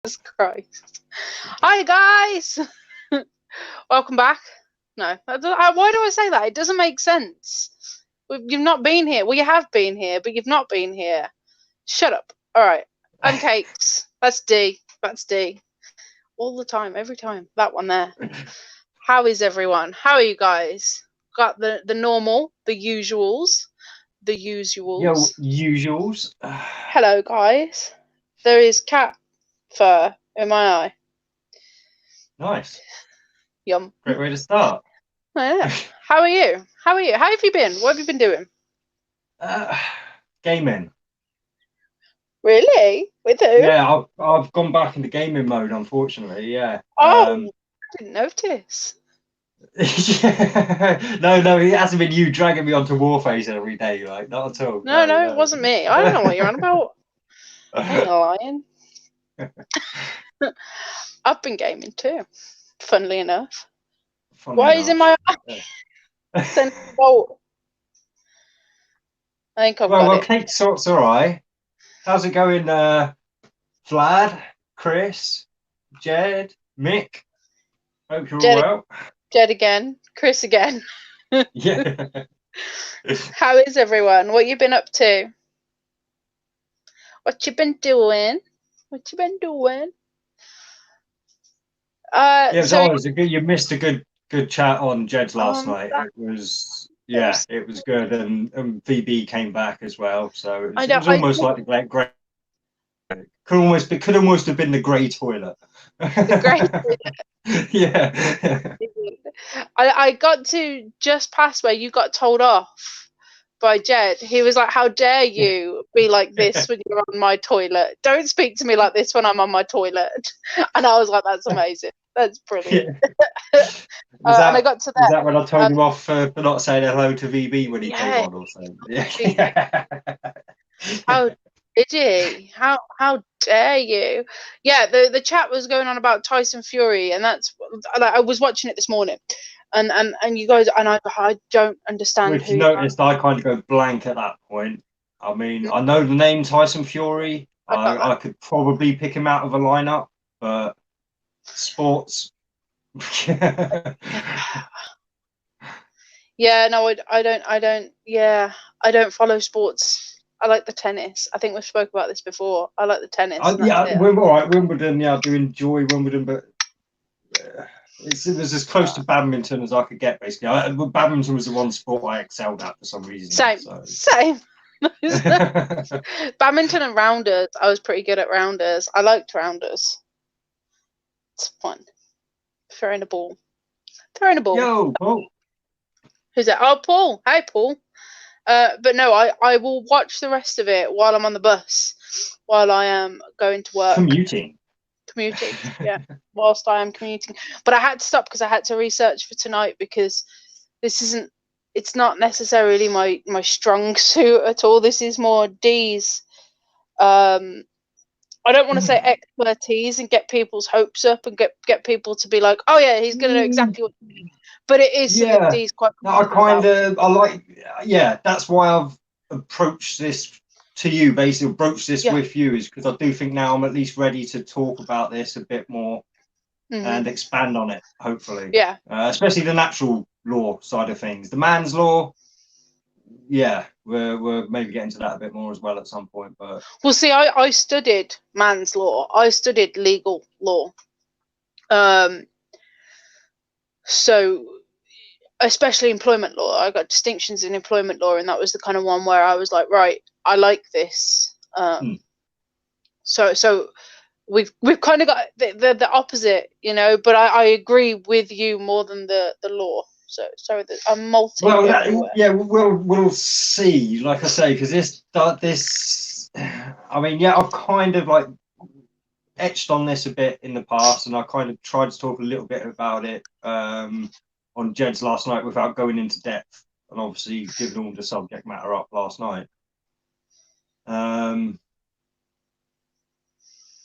Jesus Christ. Hi, guys. Welcome back. No, why do I say that? It doesn't make sense. You've not been here. Well, you have been here, but you've not been here. Shut up. All right. I'm Cakes. That's D. That's D. All the time, every time. That one there. How is everyone? How are you guys? Got the normal, the usuals. The usuals. Yo, usuals. Hello, guys. There is cat fur in my eye. Nice. Yum. Great way to start. Oh, yeah. How are you? How are you? How have you been? What have you been doing? Uh, Gaming. Really? With who? Yeah, I've gone back into gaming mode, unfortunately. Yeah. Oh, I didn't notice. Yeah. No, it hasn't been you dragging me onto Warface every day, like not at all. No, it wasn't me. I don't know what you're on about. I ain't lying. I've been gaming too, funnily enough. Why is in my eye? I think I've got it. Cake sorts all right. How's it going, Vlad, Chris, Jed, Mick? Hope you're all well. Jed again, Chris again. Yeah. How is everyone? What you been up to? What you been doing? What you been doing? Yeah, so always a good. You missed a good chat on Jed's last night. It was good, and VB came back as well. So it was almost like the great. Could almost have been the grey toilet. The grey toilet. Yeah. I got to just past where you got told off by Jed. He was like, "How dare you be like this when you're on my toilet? Don't speak to me like this when I'm on my toilet." And I was like, "That's amazing. That's brilliant." Yeah. And I got to that. Was that when I told you off for not saying hello to VB when he came on or something? Yeah. How did he? How dare you? Yeah, the chat was going on about Tyson Fury, and that's I was watching it this morning, and you guys, and I don't understand. Which you noticed, I kind of go blank at that point. I mean, I know the name Tyson Fury. I could probably pick him out of a lineup, but sports. Yeah, no, I don't. Yeah, I don't follow sports. I like the tennis. I think we've spoke about this before. I like the tennis. Yeah, we're all right. Wimbledon, yeah, I do enjoy Wimbledon, but it was as close to badminton as I could get, basically. Badminton was the one sport I excelled at for some reason. Same. Badminton and rounders. I was pretty good at rounders. I liked rounders. It's fun. Throwing a ball. Yo, Paul. Who's that? Oh, Paul. Hi, Paul. But no, I will watch the rest of it while I'm on the bus, while I am going to work. Commuting, yeah, whilst I am commuting. But I had to stop because I had to research for tonight, because it's not necessarily my strong suit at all. This is more D's. I don't want to say expertise and get people's hopes up and get people to be like, oh yeah, he's going to know exactly what. But it is something D's quite. That's why I've approached this to you, basically broached this with you, is because I do think now I'm at least ready to talk about this a bit more and expand on it, hopefully. Yeah. Especially the natural law side of things. The man's law, yeah, we're maybe getting to that a bit more as well at some point. But well, see, I studied man's law. I studied legal law. So especially employment law, I got distinctions in employment law, and that was the kind of one where I was like, right, I like this. So we've kind of got the opposite, you know. But I agree with you more than the law. So I'm multi. Well, we'll see. Like I say, because this, I mean, yeah, I've kind of like etched on this a bit in the past, and I kind of tried to talk a little bit about it on Jed's last night without going into depth, and obviously giving all the subject matter up last night. And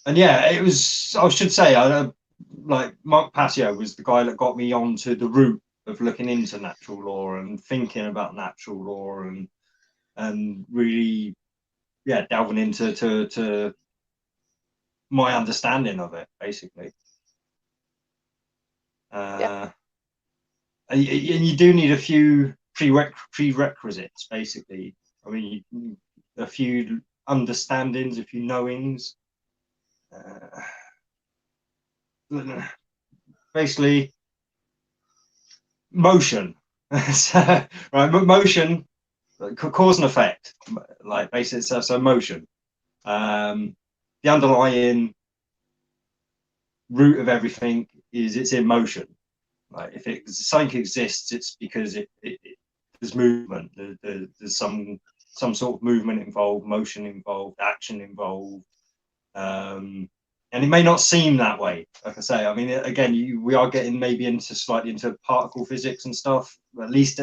yeah, it was. I should say, like Markpassio was the guy that got me onto the route of looking into natural law and thinking about natural law and really, yeah, delving into my understanding of it, basically. Yeah. And you do need a few prerequisites, basically. I mean, a few understandings, a few knowings. Basically, motion. So, right, motion, cause and effect, like basically, so motion. The underlying root of everything is it's in motion. Like if something exists, it's because there's movement. There's some sort of movement involved, motion involved, action involved. And it may not seem that way. Like I say, I mean, again, we are getting maybe slightly into particle physics and stuff, at least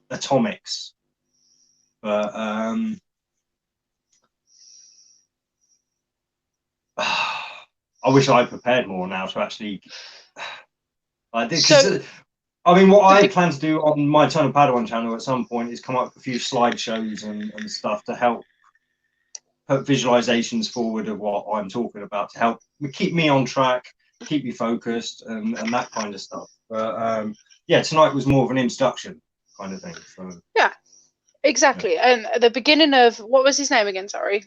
atomics. But I wish I prepared more now to actually. I did, because I mean, what I plan to do on my Eternal Padawan channel at some point is come up with a few slideshows and stuff to help put visualizations forward of what I'm talking about to help keep me on track, keep you focused, and that kind of stuff. But yeah, tonight was more of an introduction kind of thing. So yeah, exactly. Yeah. And at the beginning of, what was his name again? Sorry,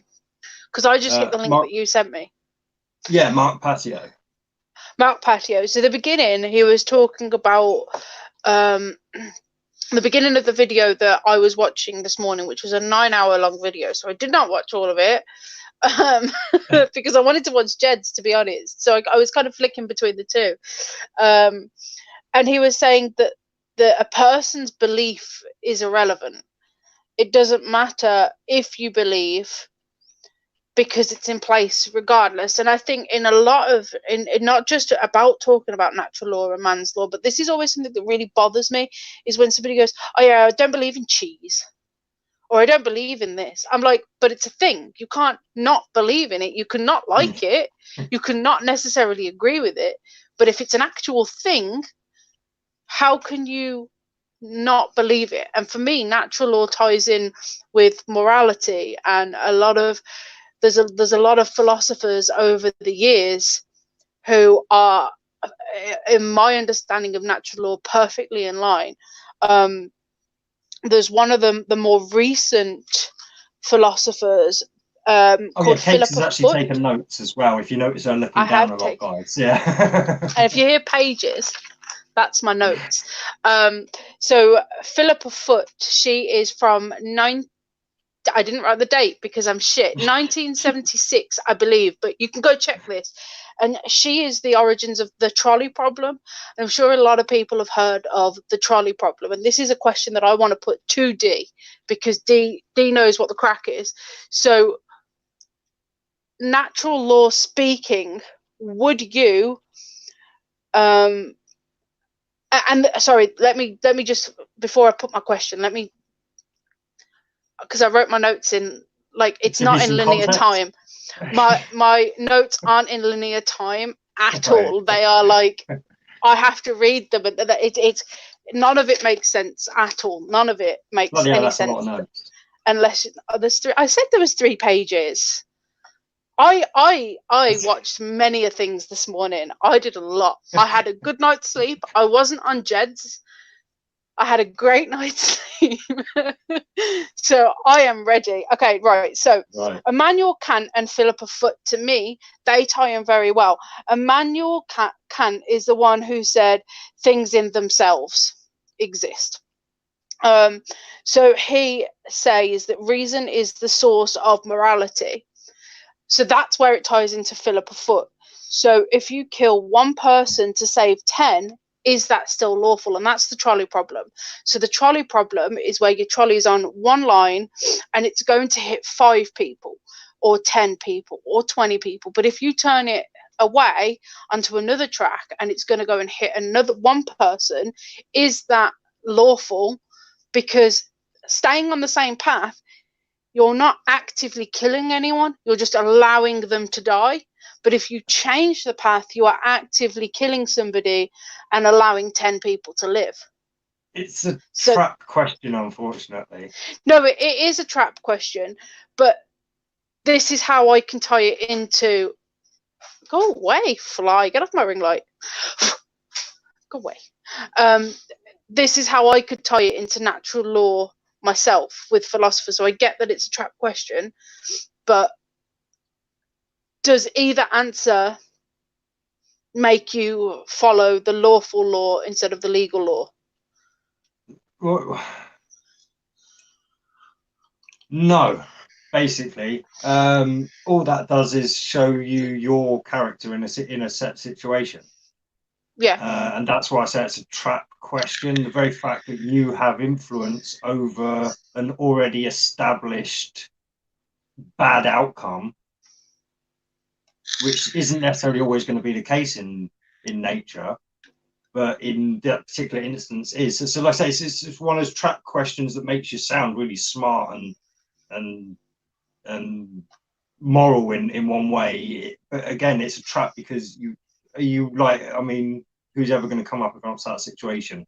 because I just hit the link that you sent me. Yeah, Markpassio. Markpassio. So the beginning, he was talking about the beginning of the video that I was watching this morning, which was a 9-hour long video. So I did not watch all of it because I wanted to watch Jed's, to be honest. So I was kind of flicking between the two. And he was saying that a person's belief is irrelevant. It doesn't matter if you believe, because it's in place regardless. And I think in a lot of, in not just about talking about natural law and man's law, but this is always something that really bothers me, is when somebody goes, oh yeah, I don't believe in cheese, or I don't believe in this. I'm like, but it's a thing. You can't not believe in it. You can not like it. You can not necessarily agree with it. But if it's an actual thing, how can you not believe it? And for me, natural law ties in with morality, and a lot of, there's a lot of philosophers over the years who are, in my understanding of natural law, perfectly in line. There's one of them, the more recent philosophers, called Cakes has actually taken notes as well. If you notice her looking down a lot, guys. Yeah. And if you hear pages, that's my notes. So Philippa Foot, she is from I didn't write the date because I'm shit. 1976, I believe, but you can go check this. And she is the origins of the trolley problem. I'm sure a lot of people have heard of the trolley problem. And this is a question that I want to put to D, because D knows what the crack is. So, natural law speaking, would you, and sorry, let me just, before I put my question, because I wrote my notes in, like, it's not in linear time. My notes aren't in linear time at all. They are like, I have to read them, and it's none of it makes sense at all. None of it makes any sense unless there's three. I said there was 3 pages. I watched many of things this morning. I did a lot. I had a good night's sleep. I wasn't on Jed's. I had a great night's sleep. So I am ready. Okay, right. So Immanuel Kant and Philippa Foot, to me, they tie in very well. Immanuel Kant is the one who said things in themselves exist. So he says that reason is the source of morality. So that's where it ties into Philippa Foot. So if you kill one person to save 10, is that still lawful? And that's the trolley problem. So the trolley problem is where your trolley is on one line and it's going to hit 5 people or 10 people or 20 people. But if you turn it away onto another track and it's going to go and hit another one person, is that lawful? Because staying on the same path, you're not actively killing anyone, you're just allowing them to die. But if you change the path, you are actively killing somebody and allowing 10 people to live. It's a trap question, unfortunately. No, it is a trap question, but this is how I can tie it into Go away, fly. Get off my ring light. Go away. This is how I could tie it into natural law myself with philosopher. So I get that it's a trap question, but does either answer make you follow the lawful law instead of the legal law? Well, no, basically, all that does is show you your character in a set situation. Yeah. And that's why I say it's a trap question. The very fact that you have influence over an already established bad outcome, which isn't necessarily always going to be the case in nature, but in that particular instance is. So like I say, it's one of those trap questions that makes you sound really smart and moral in one way. But again, it's a trap because I mean, who's ever going to come up against that situation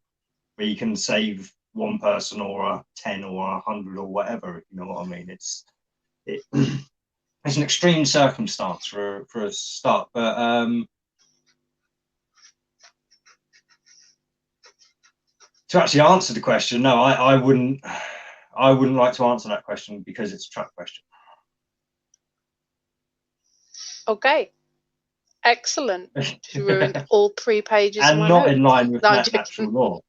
where you can save one person or a 10 or 100 or whatever, if you know what I mean? It's an extreme circumstance for a start, but to actually answer the question, no, I wouldn't like to answer that question because it's a trap question. Okay. Excellent. Just ruined all 3 pages and of my not notes. in line with No, natural law.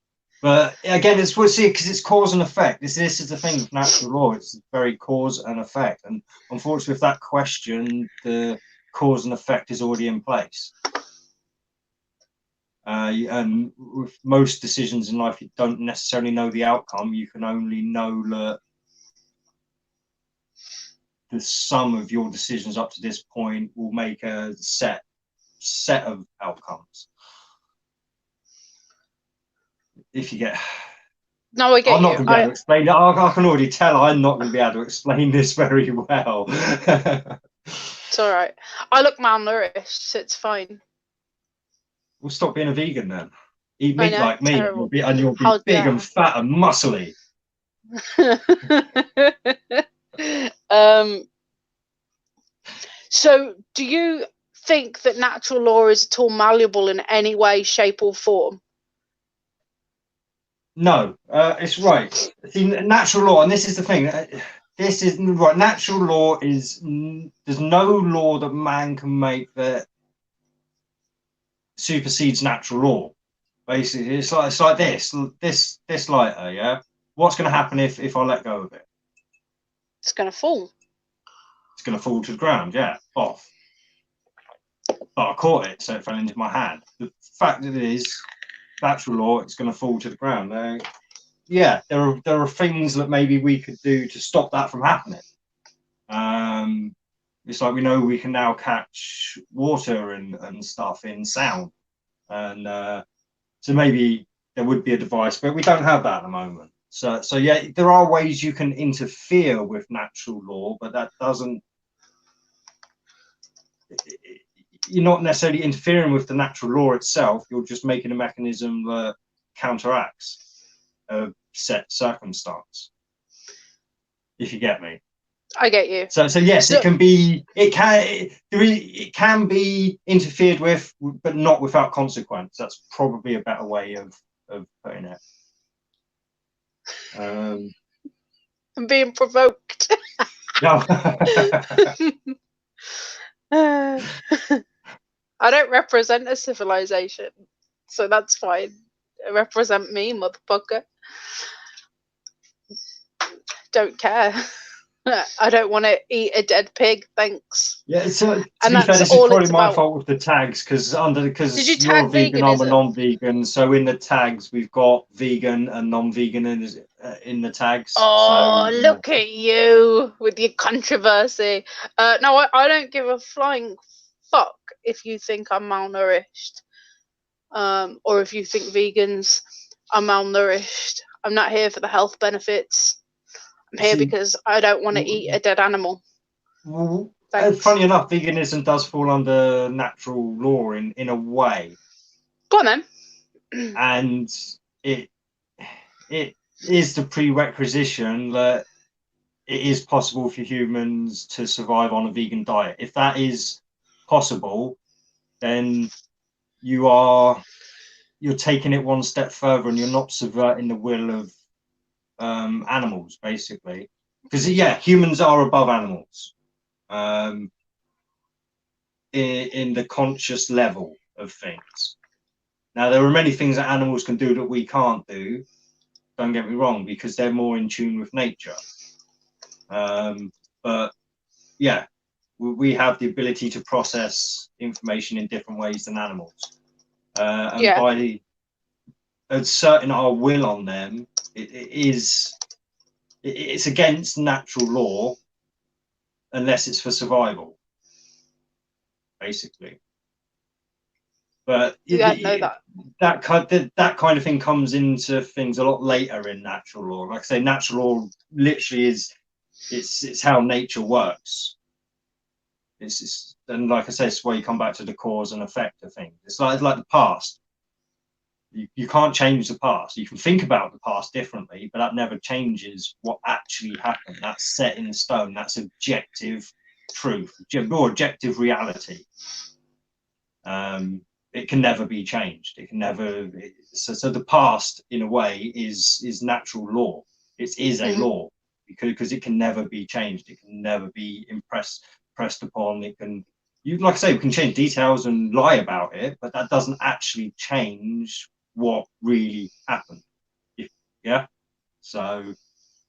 But again, we'll see, because it's cause and effect. This is the thing with natural law. It's very cause and effect. And unfortunately, with that question, the cause and effect is already in place. And with most decisions in life, you don't necessarily know the outcome. You can only know that the sum of your decisions up to this point will make a set of outcomes. If you get... No, I get I'm not going to be able to explain it. I can already tell I'm not going to be able to explain this very well. It's all right. I look malnourished, so it's fine. We'll stop being a vegan then. Eat meat like me, and you'll be big and fat and muscly. So, do you think that natural law is at all malleable in any way, shape, or form? No, it's right. See, natural law, and this is the thing. This is right. Natural law is there's no law that man can make that supersedes natural law. Basically, it's like this lighter. Yeah, what's going to happen if I let go of it? It's going to fall. It's going to fall to the ground. Yeah, off. But I caught it, so it fell into my hand. The fact that it is natural law, it's going to fall to the ground. Yeah, there are things that maybe we could do to stop that from happening. It's like we know we can now catch water and stuff in sound, and so maybe there would be a device, but we don't have that at the moment. So yeah, there are ways you can interfere with natural law, but that doesn't. You're not necessarily interfering with the natural law itself. You're just making a mechanism that counteracts a set circumstance. If you get me. I get you. So yes, it can be interfered with, but not without consequence. That's probably a better way of putting it. I'm being provoked. No. I don't represent a civilization, so that's fine. Represent me, motherfucker. Don't care. I don't want to eat a dead pig, thanks. Yeah, so to be fair, this is probably my fault with the tags, because you're a vegan, I'm a non-vegan. So in the tags, we've got vegan and non-vegan in the tags. Oh, so, look at you with your controversy. No, I don't give a flying fuck if you think I'm malnourished, or if you think vegans are malnourished. I'm not here for the health benefits. I'm here because I don't want to eat a dead animal. Well, funny enough, veganism does fall under natural law in a way. Go on then. And it is the prerequisition that it is possible for humans to survive on a vegan diet. If that is possible, then you're taking it one step further, and you're not subverting the will of animals, basically. Because humans are above animals in the conscious level of things. Now, there are many things that animals can do that we can't do. Don't get me wrong, because they're more in tune with nature. But yeah, we have the ability to process information in different ways than animals. And by asserting our will on them, it's against natural law unless it's for survival, basically. But that kind of thing comes into things a lot later in natural law. Like I say, natural law literally is it's how nature works. And like I say, it's where you come back to the cause and effect of things. It's like the past. You can't change the past. You can think about the past differently, but that never changes what actually happened. That's set in stone. That's objective truth or objective reality. It can never be changed. It can never. So the past, in a way, is natural law. It is a law because it can never be changed. It can never be pressed upon. It can. Like I say, we can change details and lie about it, but that doesn't actually change what really happened. So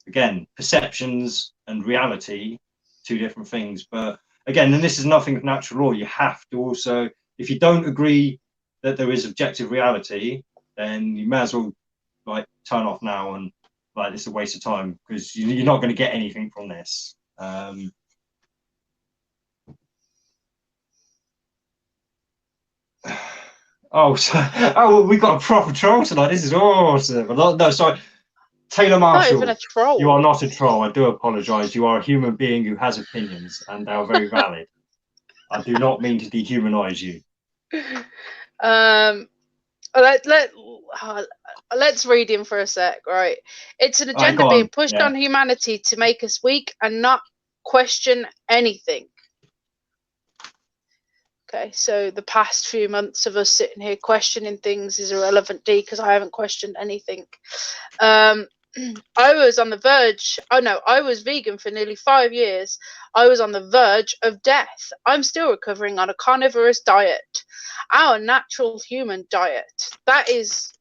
again, perceptions and reality, two different things. But again, and this is nothing of natural law. You have to also, if you don't agree that there is objective reality, then you may as well turn off now and it's a waste of time because you're not going to get anything from this. We got a proper troll tonight. This is awesome. No, sorry. Taylor Marshall, not even a troll. You are not a troll. I do apologise. You are a human being who has opinions, and they are very valid. I do not mean to dehumanise you. Let's read him for a sec, right? It's an agenda being pushed on humanity to make us weak and not question anything. Okay, so the past few months of us sitting here questioning things is irrelevant, D, because I haven't questioned anything. I was on the verge. I was vegan for nearly 5 years. I was on the verge of death. I'm still recovering on a carnivorous diet, our natural human diet. That is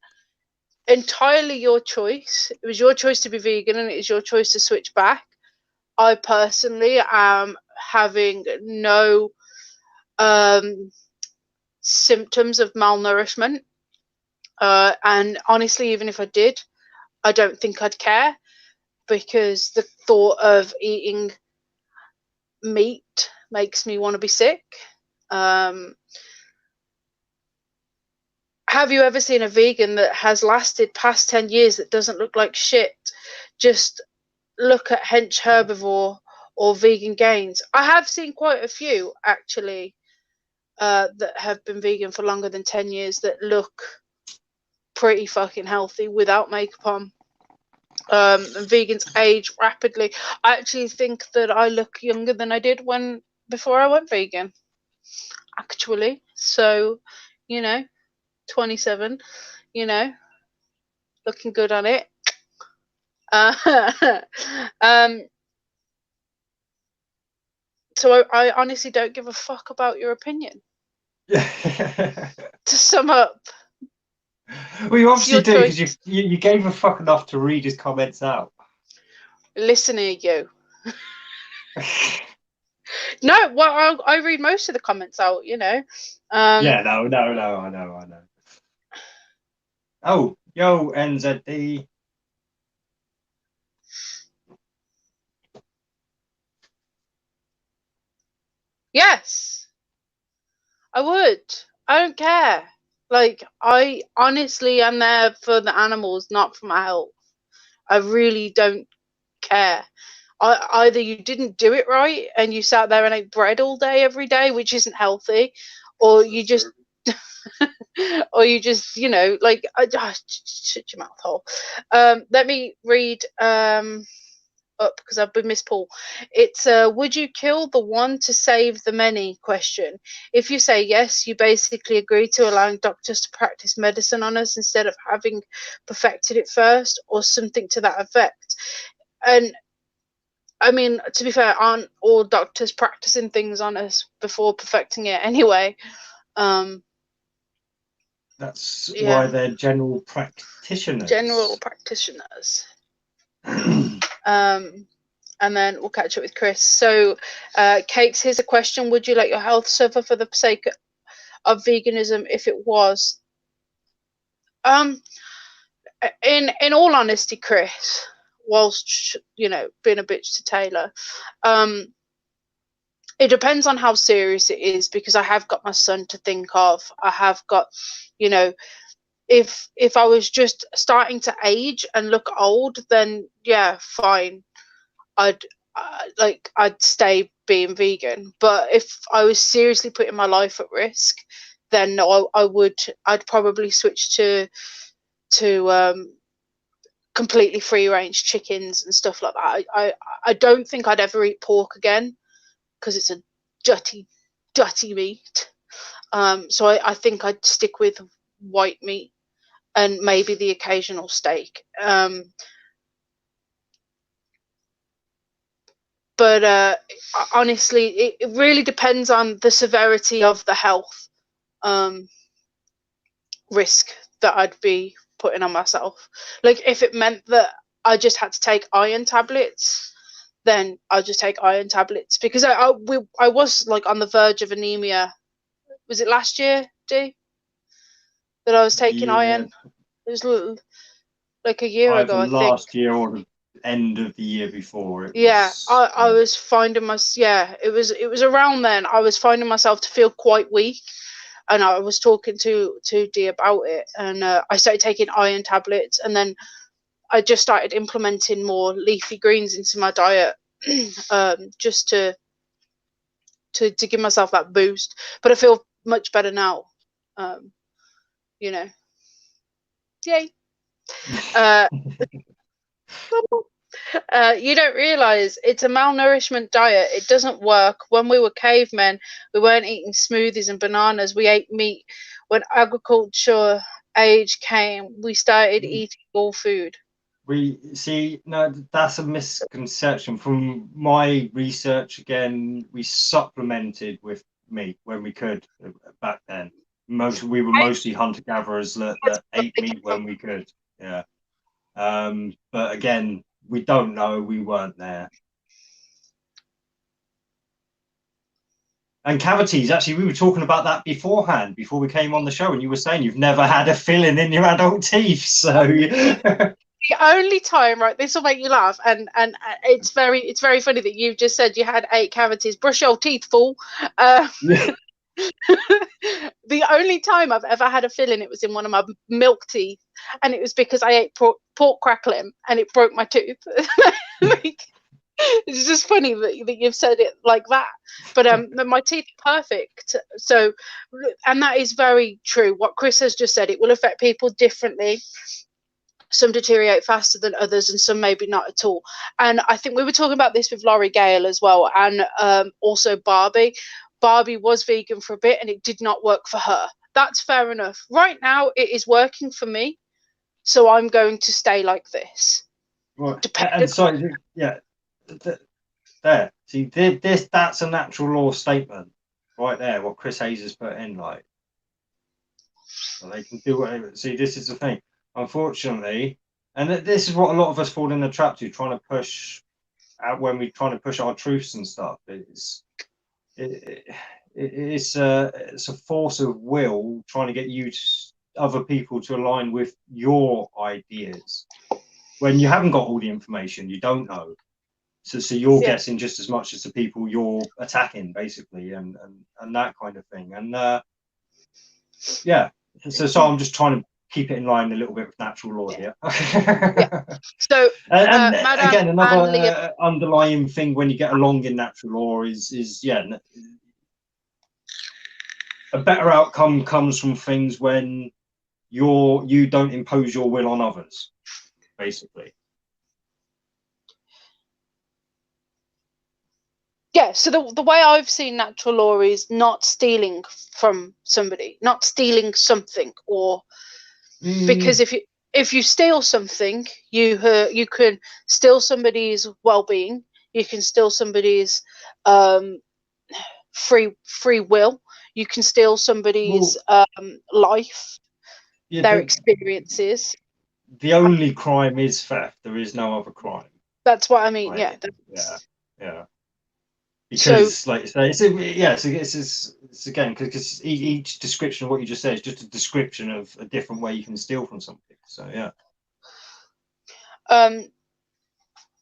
entirely your choice. It was your choice to be vegan, and it is your choice to switch back. I personally am having no symptoms of malnourishment, and honestly, even if I did, I don't think I'd care, because the thought of eating meat makes me want to be sick. Have you ever seen a vegan that has lasted past 10 years that doesn't look like shit? Just look at Hench Herbivore or Vegan Gains. I have seen quite a few, actually, that have been vegan for longer than 10 years that look pretty fucking healthy without makeup on. And vegans age rapidly. I actually think that I look younger than I did before I went vegan, actually. So, 27, looking good on it. So I honestly don't give a fuck about your opinion. To sum up. Well, you obviously do, because you gave a fuck enough to read his comments out. Listen here, you. No, well, I read most of the comments out, No, I know. Oh, yo, NZD. Yes, I would. I don't care. I honestly am there for the animals, not for my health. I really don't care. Either you didn't do it right and you sat there and ate bread all day every day, which isn't healthy, or you just shut your mouth hole. Let me read up because I've been Miss Paul. It's would you kill the one to save the many question. If you say yes, you basically agree to allowing doctors to practice medicine on us instead of having perfected it first, or something to that effect. And I mean, to be fair, aren't all doctors practicing things on us before perfecting it anyway? That's why Yeah, they're general practitioners. general practitioners. And then we'll catch up with Chris. So, Cakes, here's a question: would you let your health suffer for the sake of veganism if it was? In all honesty, Chris, whilst being a bitch to Taylor, it depends on how serious it is, because I have got my son to think of. I have got, if I was just starting to age and look old, then yeah, fine. I'd I'd stay being vegan. But if I was seriously putting my life at risk, then I'd probably switch to completely free range chickens and stuff like that. I don't think I'd ever eat pork again, because it's a dirty meat. So I think I'd stick with white meat and maybe the occasional steak. But honestly, it really depends on the severity of the health risk that I'd be putting on myself. Like, if it meant that I just had to take iron tablets, then I'll just take iron tablets, because I was like on the verge of anemia. Was it last year, Dee, that I was taking iron? It was like a year ago, I think. Last year or the end of the year before. I was finding it was around then. I was finding myself to feel quite weak, and I was talking to Dee about it, and I started taking iron tablets, and then I just started implementing more leafy greens into my diet, just to give myself that boost. But I feel much better now. Yay. You don't realize it's a malnourishment diet. It doesn't work. When we were cavemen, we weren't eating smoothies and bananas. We ate meat. When agriculture age came, we started eating all food. No, that's a misconception. From my research, again, we supplemented with meat when we could back then. We were mostly hunter-gatherers that ate meat when we could. Yeah. But again, we don't know. We weren't there. And cavities, actually, we were talking about that beforehand, before we came on the show, and you were saying you've never had a filling in your adult teeth. So the only time, right, this will make you laugh, and it's very funny that you just said you had 8 cavities. Brush your teeth, fool. The only time I've ever had a filling, it was in one of my milk teeth, and it was because I ate pork crackling and it broke my tooth. It's just funny that you've said it like that. But my teeth are perfect. So, and that is very true. What Chris has just said, it will affect people differently. Some deteriorate faster than others, and some maybe not at all. And I think we were talking about this with Laurie Gale as well, and also Barbie. Barbie was vegan for a bit, and it did not work for her. That's fair enough. Right now, it is working for me, so I'm going to stay like this. Right. And sorry, yeah, there. See, that's a natural law statement right there. What Chris Hayes has put in, like, so they can do whatever. See, this is the thing. Unfortunately, and this is what a lot of us fall in the trap to, trying to push out when we're trying to push our truths and stuff. It's a force of will trying to get other people to align with your ideas when you haven't got all the information. You don't know, so you're guessing just as much as the people you're attacking, basically, and that kind of thing. And yeah, so I'm just trying to keep it in line a little bit with natural law here. So and again, another underlying thing when you get along in natural law is a better outcome comes from things when you don't impose your will on others, basically. Yeah, so the way I've seen natural law is not stealing from somebody, not stealing something, or because if you steal something, you can steal somebody's well-being, you can steal somebody's free will, you can steal somebody's life, their experiences. The only crime is theft. There is no other crime. That's what I mean. Right? Yeah. Yeah. Because, So, like you say, it's again because each description of what you just said is just a description of a different way you can steal from something. So yeah.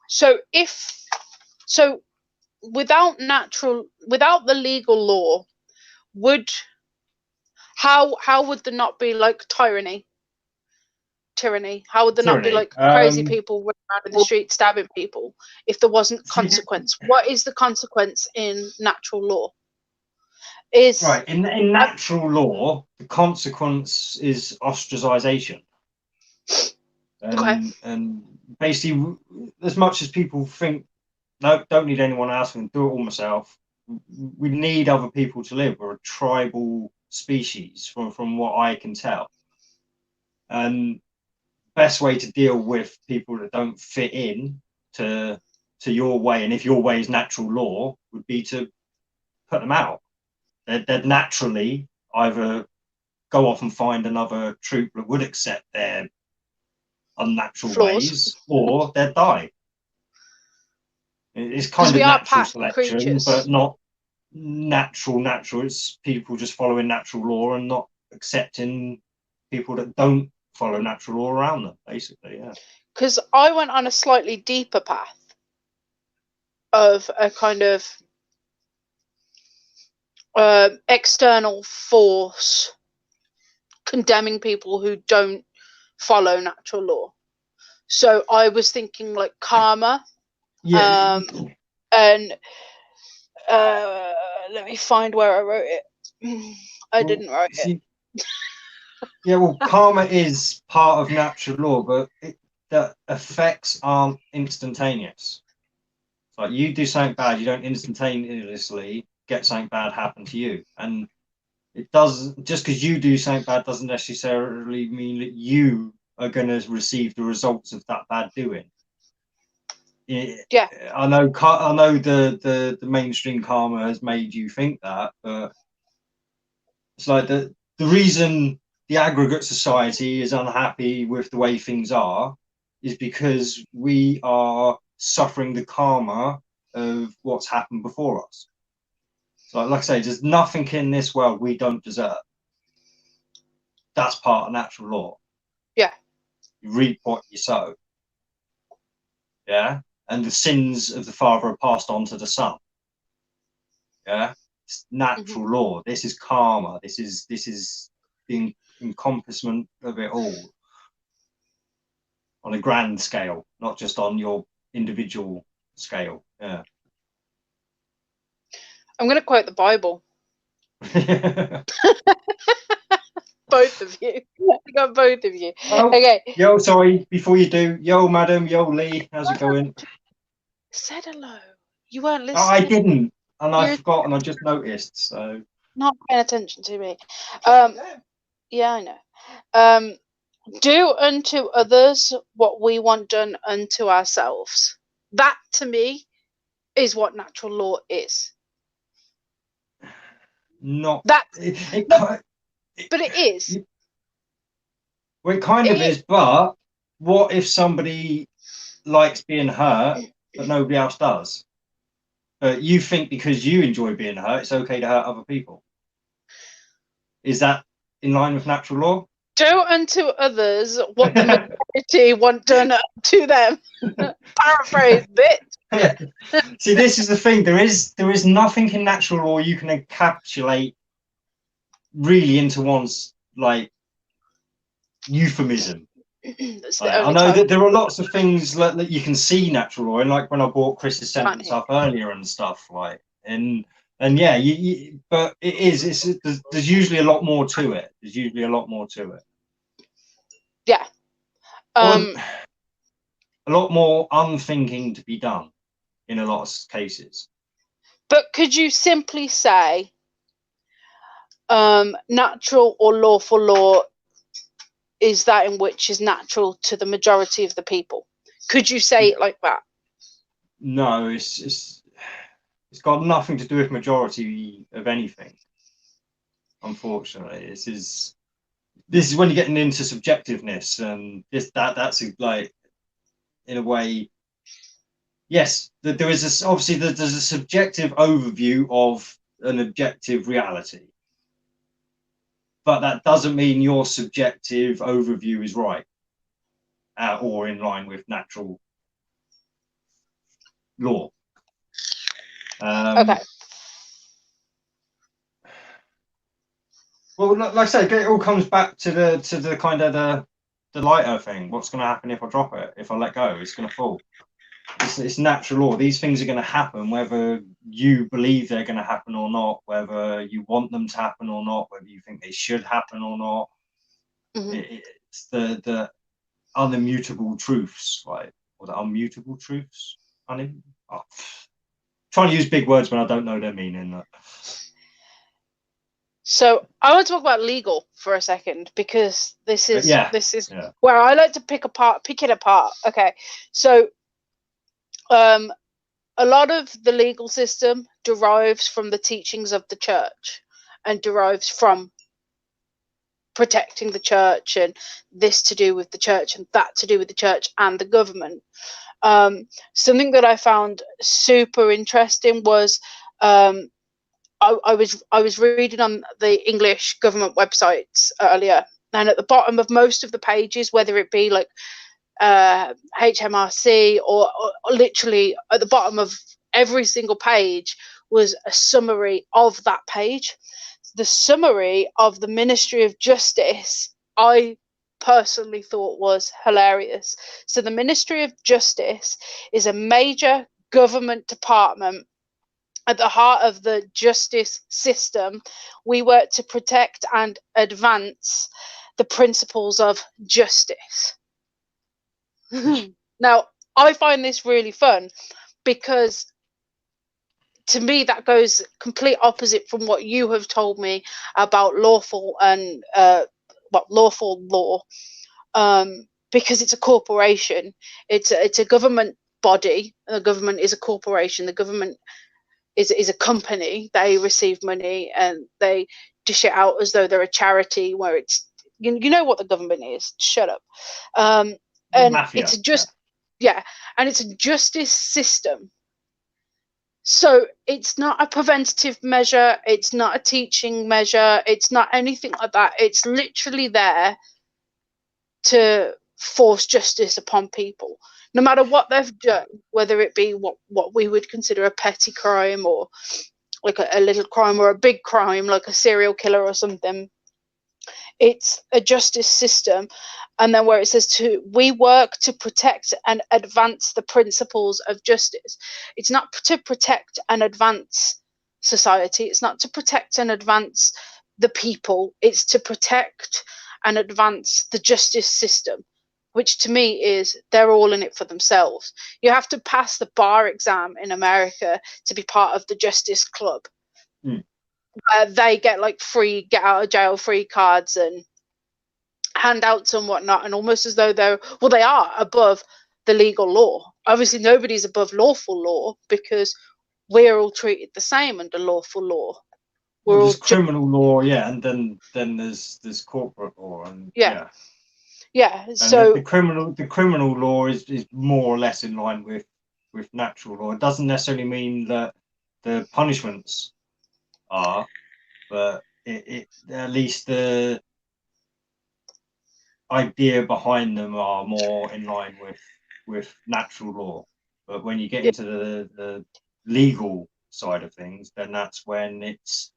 So without the legal law, how would there not be like tyranny? How would there not be Tyranny. like crazy people running around in the street stabbing people if there wasn't consequence? What is the consequence in natural law? Right, in natural law, the consequence is ostracization. And basically, as much as people think, no, don't need anyone else, I can do it all myself. We need other people to live. We're a tribal species, from what I can tell. And best way to deal with people that don't fit in to your way, and if your way is natural law, would be to put them out. They'd naturally either go off and find another troop that would accept their unnatural ways, or they'd die. It's kind of natural selection, creatures, but not natural. It's people just following natural law and not accepting people that don't follow natural law around them, basically. Yeah. Because I went on a slightly deeper path of a kind of external force condemning people who don't follow natural law. So I was thinking like karma. Yeah. And let me find where I wrote it. I didn't write it. Yeah, well, karma is part of natural law, but the effects aren't instantaneous. Like you do something bad, you don't instantaneously get something bad happen to you, and it does. Just because you do something bad doesn't necessarily mean that you are going to receive the results of that bad doing. Yeah, I know the mainstream karma has made you think that, but it's like the reason the aggregate society is unhappy with the way things are is because we are suffering the karma of what's happened before us. So, like I say, there's nothing in this world we don't deserve. That's part of natural law. Yeah. You reap what you sow. Yeah. And the sins of the father are passed on to the son. Yeah. It's natural law. This is karma. This is the encompassment of it all on a grand scale, not just on your individual scale. Yeah. I'm going to quote the Bible. Both of you. I got both of you. Oh, okay. Yo, sorry, before you do, yo, madam, yo, Lee, how's it going? Said hello. You weren't listening. Oh, I didn't, and I forgot, and I just noticed, so. Not paying attention to me. Yeah, I know. Do unto others what we want done unto ourselves. That, to me, is what natural law is. Not that, but it is. Well, it kind of is, but what if somebody likes being hurt, but nobody else does? But you think because you enjoy being hurt, it's okay to hurt other people. Is that in line with natural law? Do unto others what the majority want done to them. Paraphrase, bitch. See, this is the thing. There is nothing in natural law you can encapsulate really into one's like euphemism. I know that there are lots of things that you can see natural law, and like when I brought Chris's sentence up earlier and stuff, like and yeah, but it is there's usually a lot more to it. There's usually a lot more to it. Yeah. A lot more unthinking to be done in a lot of cases. But could you simply say natural or lawful law is that in which is natural to the majority of the people? Could you say it like that? No, it's got nothing to do with majority of anything. Unfortunately, this is when you're getting into subjectiveness, and that's like, in a way, yes, there is obviously there's a subjective overview of an objective reality, but that doesn't mean your subjective overview is right or in line with natural law. Okay. Well, like I said, it all comes back to the kind of the lighter thing. What's going to happen if I drop it? If I let go, it's going to fall. It's natural law. These things are going to happen, whether you believe they're going to happen or not, whether you want them to happen or not, whether you think they should happen or not. It's the unimmutable truths, right? Or the unmutable truths. Trying to use big words when I don't know their meaning. So I want to talk about legal for a second, because this is where I like to pick it apart. Okay, so a lot of the legal system derives from the teachings of the church and derives from protecting the church, and this to do with the church and that to do with the church and the government. Something that I found super interesting was I was reading on the English government websites earlier, and at the bottom of most of the pages, whether it be like HMRC or literally at the bottom of every single page, was a summary of that page. The summary of the Ministry of Justice, I personally thought was hilarious. So the Ministry of Justice is a major government department at the heart of the justice system. We work to protect and advance the principles of justice. Now, I find this really fun, because to me that goes complete opposite from what you have told me about lawful and lawful law, because it's a corporation. It's a government body. The government is a corporation. The government is a company. They receive money and they dish it out as though they're a charity, where it's, you know what the government is. Shut up. And Mafia, it's and it's a justice system. So it's not a preventative measure, it's not a teaching measure, it's not anything like that. It's literally there to force justice upon people, no matter what they've done, whether it be what we would consider a petty crime, or like a little crime, or a big crime like a serial killer or something. It's a justice system. And then where it says we work to protect and advance the principles of justice. It's not to protect and advance society. It's not to protect and advance the people. It's to protect and advance the justice system, which to me is, they're all in it for themselves. You have to pass the bar exam in America to be part of the Justice Club. They get like free get out of jail free cards and handouts and whatnot, and almost as though they are above the legal law. Obviously nobody's above lawful law, because we're all treated the same under lawful law. There's criminal law, and then there's corporate law, and and so the criminal law is more or less in line with natural law. It doesn't necessarily mean that the punishments are, but it at least the idea behind them are more in line with natural law. But when you get into the legal side of things, then that's when it's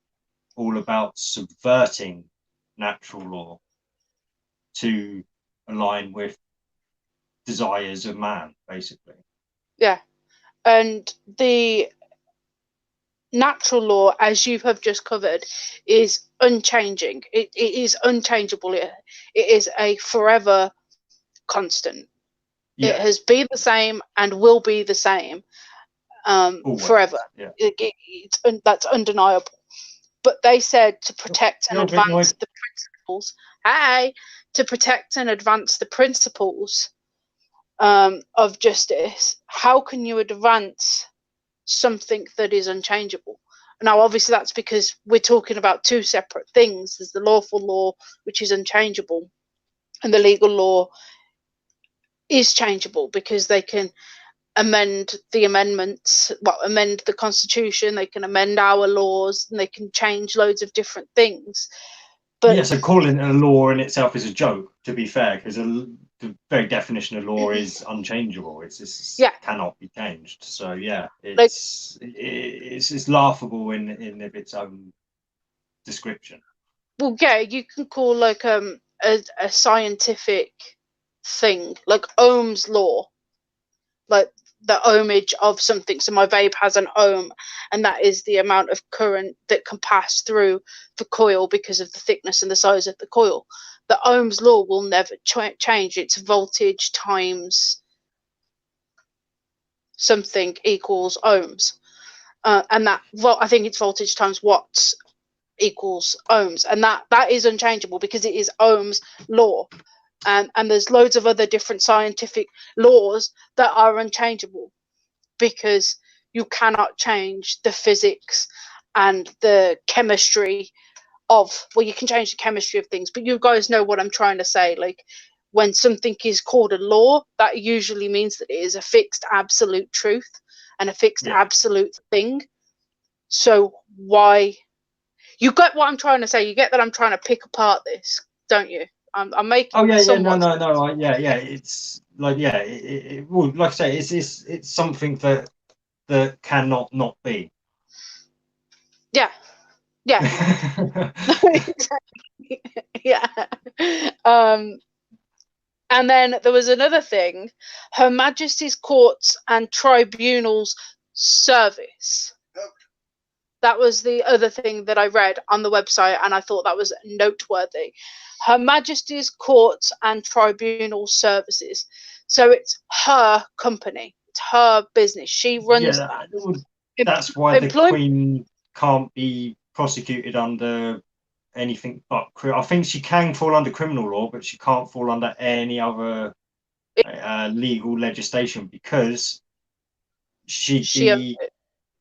all about subverting natural law to align with desires of man, basically. And the natural law, as you have just covered, is unchanging. It is unchangeable. It is a forever constant. It has been the same and will be the same. Always. forever. Yeah. That's undeniable. But they said to protect and advance the principles. To protect and advance the principles of justice. How can you advance something that is unchangeable? Now, obviously, that's because we're talking about two separate things. There's the lawful law, which is unchangeable, and the legal law is changeable because they can amend the amendments, amend the constitution, they can amend our laws, and they can change loads of different things. But yeah, so calling it a law in itself is a joke, to be fair, because the very definition of law is unchangeable. It's just cannot be changed. So yeah, it's laughable in of its own description. Well, yeah, you can call like a scientific thing like Ohm's law, like the ohmage of something. So my vape has an ohm, and that is the amount of current that can pass through the coil because of the thickness and the size of the coil. The Ohm's law will never change. It's voltage times something equals ohms, and that I think it's voltage times watts equals ohms, and that is unchangeable because it is Ohm's law. And there's loads of other different scientific laws that are unchangeable because you cannot change the physics and the chemistry of, well, you can change the chemistry of things, but you guys know what I'm trying to say. Like, when something is called a law, that usually means that it is a fixed absolute truth and a fixed absolute thing. So why, you get what I'm trying to say? You get that I'm trying to pick apart this, don't you? I'm making. Oh yeah, no. Yeah. It's like well, like I say, it's something that cannot not be. Yeah. Exactly. Yeah. And then there was another thing, Her Majesty's Courts and Tribunals Service. That was the other thing that I read on the website, and I thought that was noteworthy. Her Majesty's Courts and Tribunal Services. So it's her company, it's her business. She runs that. That's why the Queen can't be prosecuted under anything but. I think she can fall under criminal law, but she can't fall under any other legal legislation because she'd be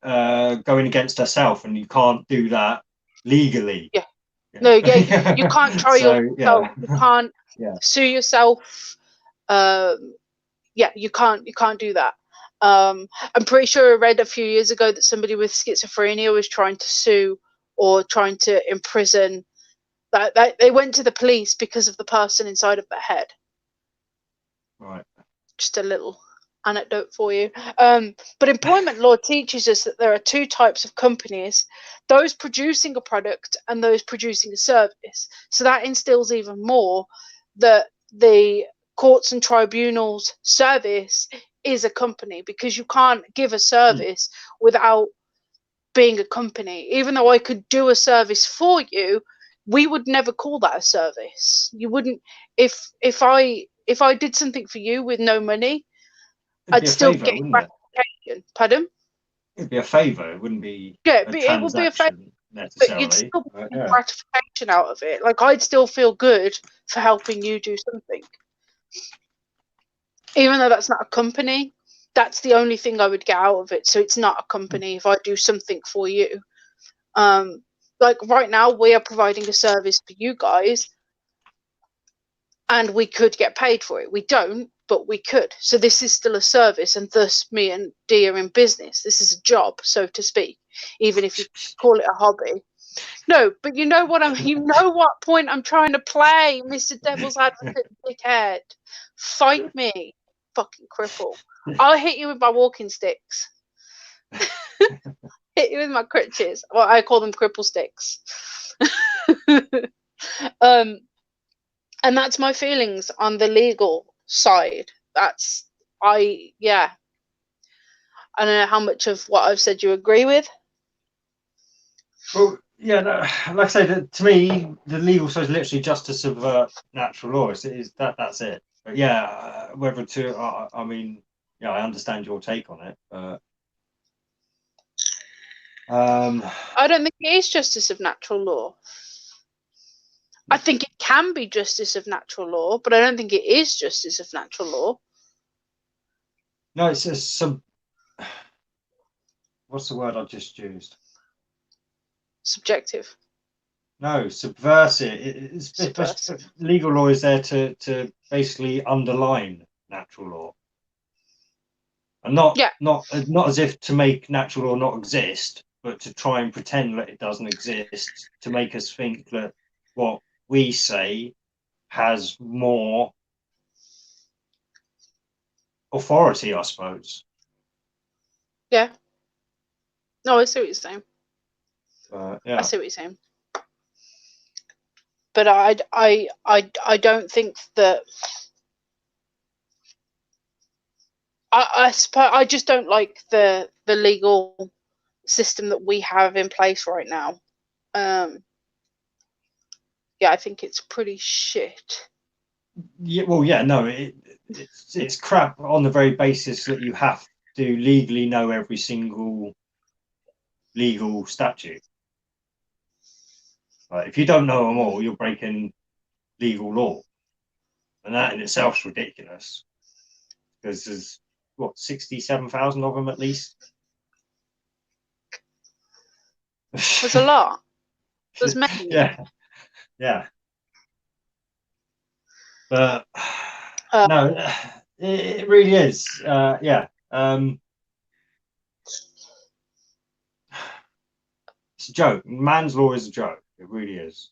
going against herself, and you can't do that legally. No, you can't try yourself. You can't sue yourself. You can't do that. I'm pretty sure I read a few years ago that somebody with schizophrenia was trying to sue or trying to imprison. That they went to the police because of the person inside of their head. Right. Just a little anecdote for you. But employment law teaches us that there are two types of companies: those producing a product and those producing a service. So that instills even more that the courts and tribunals service is a company, because you can't give a service without being a company. Even though I could do a service for you, we would never call that a service. You wouldn't. If I did something for you with no money, I'd still get gratification. Pardon? It'd be a favour. It wouldn't be it would be a favour, but you'd still get gratification out of it. Like, I'd still feel good for helping you do something, even though that's not a company. That's the only thing I would get out of it. So it's not a company if I do something for you. Like right now, we are providing a service for you guys, and we could get paid for it. We don't, but we could. So this is still a service, and thus me and Dee are in business. This is a job, so to speak, even if you call it a hobby. No, but you know what point I'm trying to play, Mr. Devil's Advocate, dickhead. Fight me, fucking cripple. I'll hit you with my walking sticks. Hit you with my crutches. Well, I call them cripple sticks. And that's my feelings on the legal side. I don't know how much of what I've said you agree with. Well, yeah, no, like I say, to me, the legal side is literally just to subvert natural law. That's it. But yeah, whether to, I mean, yeah, I understand your take on it. I don't think it is justice of natural law. I think it can be justice of natural law, but I don't think it is justice of natural law. No, it's what's the word I just used? Subjective. No, subversive. Subversive. Legal law is there to basically underline natural law, and not as if to make natural law not exist, but to try and pretend that it doesn't exist, to make us think that what we say has more authority, I suppose. Yeah. No, I see what you're saying. Yeah. I see what you're saying. But I don't think that. I suppose I just don't like the legal system that we have in place right now. Yeah, I think it's pretty shit. Yeah, well, yeah, no, it's crap on the very basis that you have to legally know every single legal statute. If you don't know them all, you're breaking legal law, and that in itself is ridiculous. Because there's what 67,000 of them at least. There's a lot. There's many. Yeah. But no, it really is. Yeah. It's a joke. Man's law is a joke. It really is.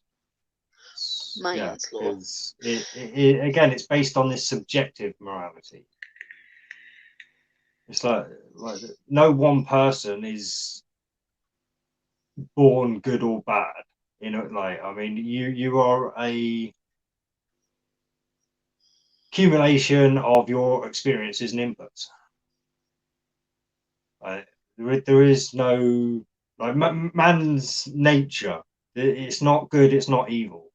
Man's law. Because again, it's based on this subjective morality. It's like no one person is born good or bad. I mean, you are a accumulation of your experiences and inputs. There is no man's nature. It's not good. It's not evil.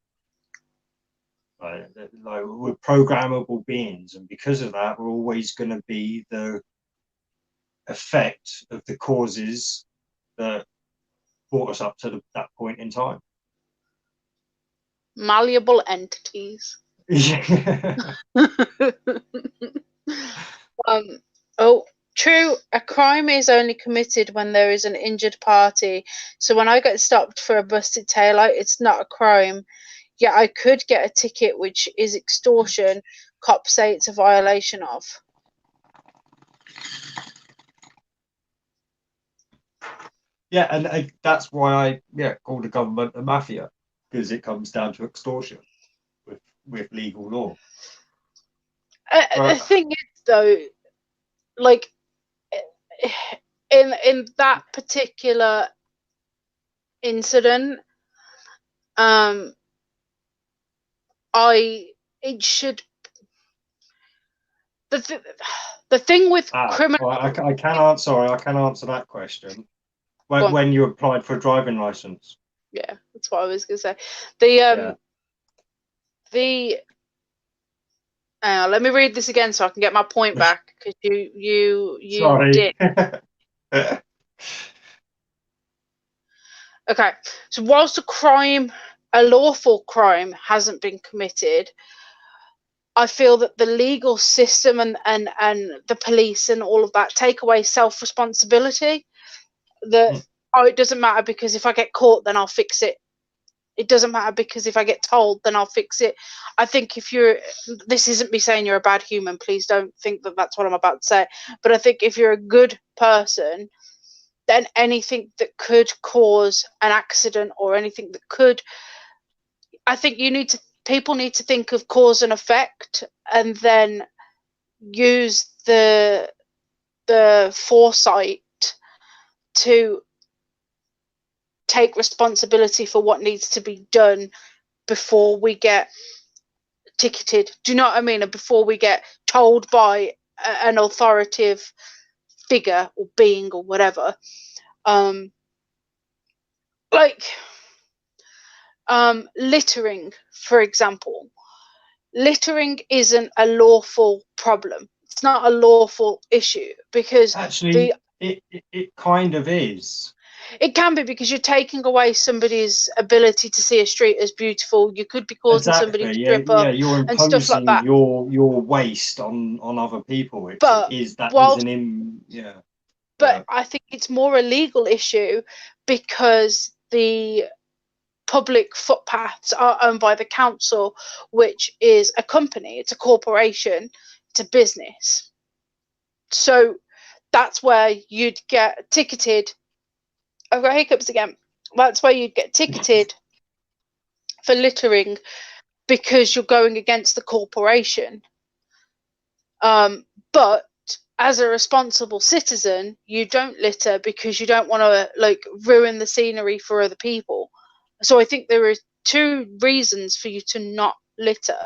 We're programmable beings, and because of that, we're always going to be the effect of the causes that brought us up to that point in time. Malleable entities. True, a crime is only committed when there is an injured party. So when I get stopped for a busted taillight, it's not a crime. Yeah, I could get a ticket, which is extortion. Cops say it's a violation of. Yeah, and that's why I call the government a mafia, because it comes down to extortion with legal law. The thing is, though, like in that particular incident, it should the thing with criminal. Well, I can answer that question. When you applied for a driving license. Yeah, that's what I was gonna say. Let me read this again so I can get my point back, because you Sorry. did. Okay, so whilst a lawful crime hasn't been committed, I feel that the legal system and the police and all of that take away self-responsibility. It doesn't matter, because if I get caught, then I'll fix it. It doesn't matter, because if I get told, then I'll fix it. I think this isn't me saying you're a bad human. Please don't think that that's what I'm about to say. But I think if you're a good person, then anything that could cause an accident or anything that could, I think people need to think of cause and effect, and then use the foresight to take responsibility for what needs to be done before we get ticketed. Do you know what I mean? And before we get told by an authoritative figure or being or whatever. Littering, for example. Littering isn't a lawful problem. It's not a lawful issue, because actually it kind of is. It can be, because you're taking away somebody's ability to see a street as beautiful. You could be causing somebody to Exactly. Yeah, trip yeah. up You're and stuff like imposing that. your waste on other people. But That is whilst an yeah. but I think it's more a legal issue, because the public footpaths are owned by the council, which is a company, it's a corporation, it's a business. So that's where you'd get ticketed. I've got hiccups again. That's where you'd get ticketed for littering, because you're going against the corporation. But as a responsible citizen, you don't litter because you don't want to like ruin the scenery for other people. So I think there are two reasons for you to not litter.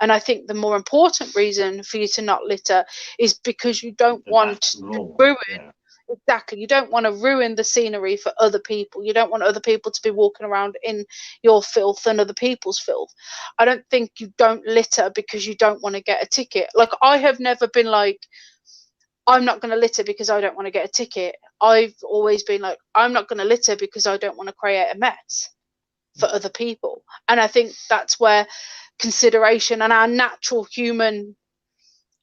And I think the more important reason for you to not litter is because you don't want to ruin. Yeah. Exactly. You don't want to ruin the scenery for other people. You don't want other people to be walking around in your filth and other people's filth. I don't think you don't litter because you don't want to get a ticket. Like, I have never been like, I'm not going to litter because I don't want to get a ticket. I've always been like, I'm not going to litter because I don't want to create a mess for other people. And I think that's where consideration and our natural human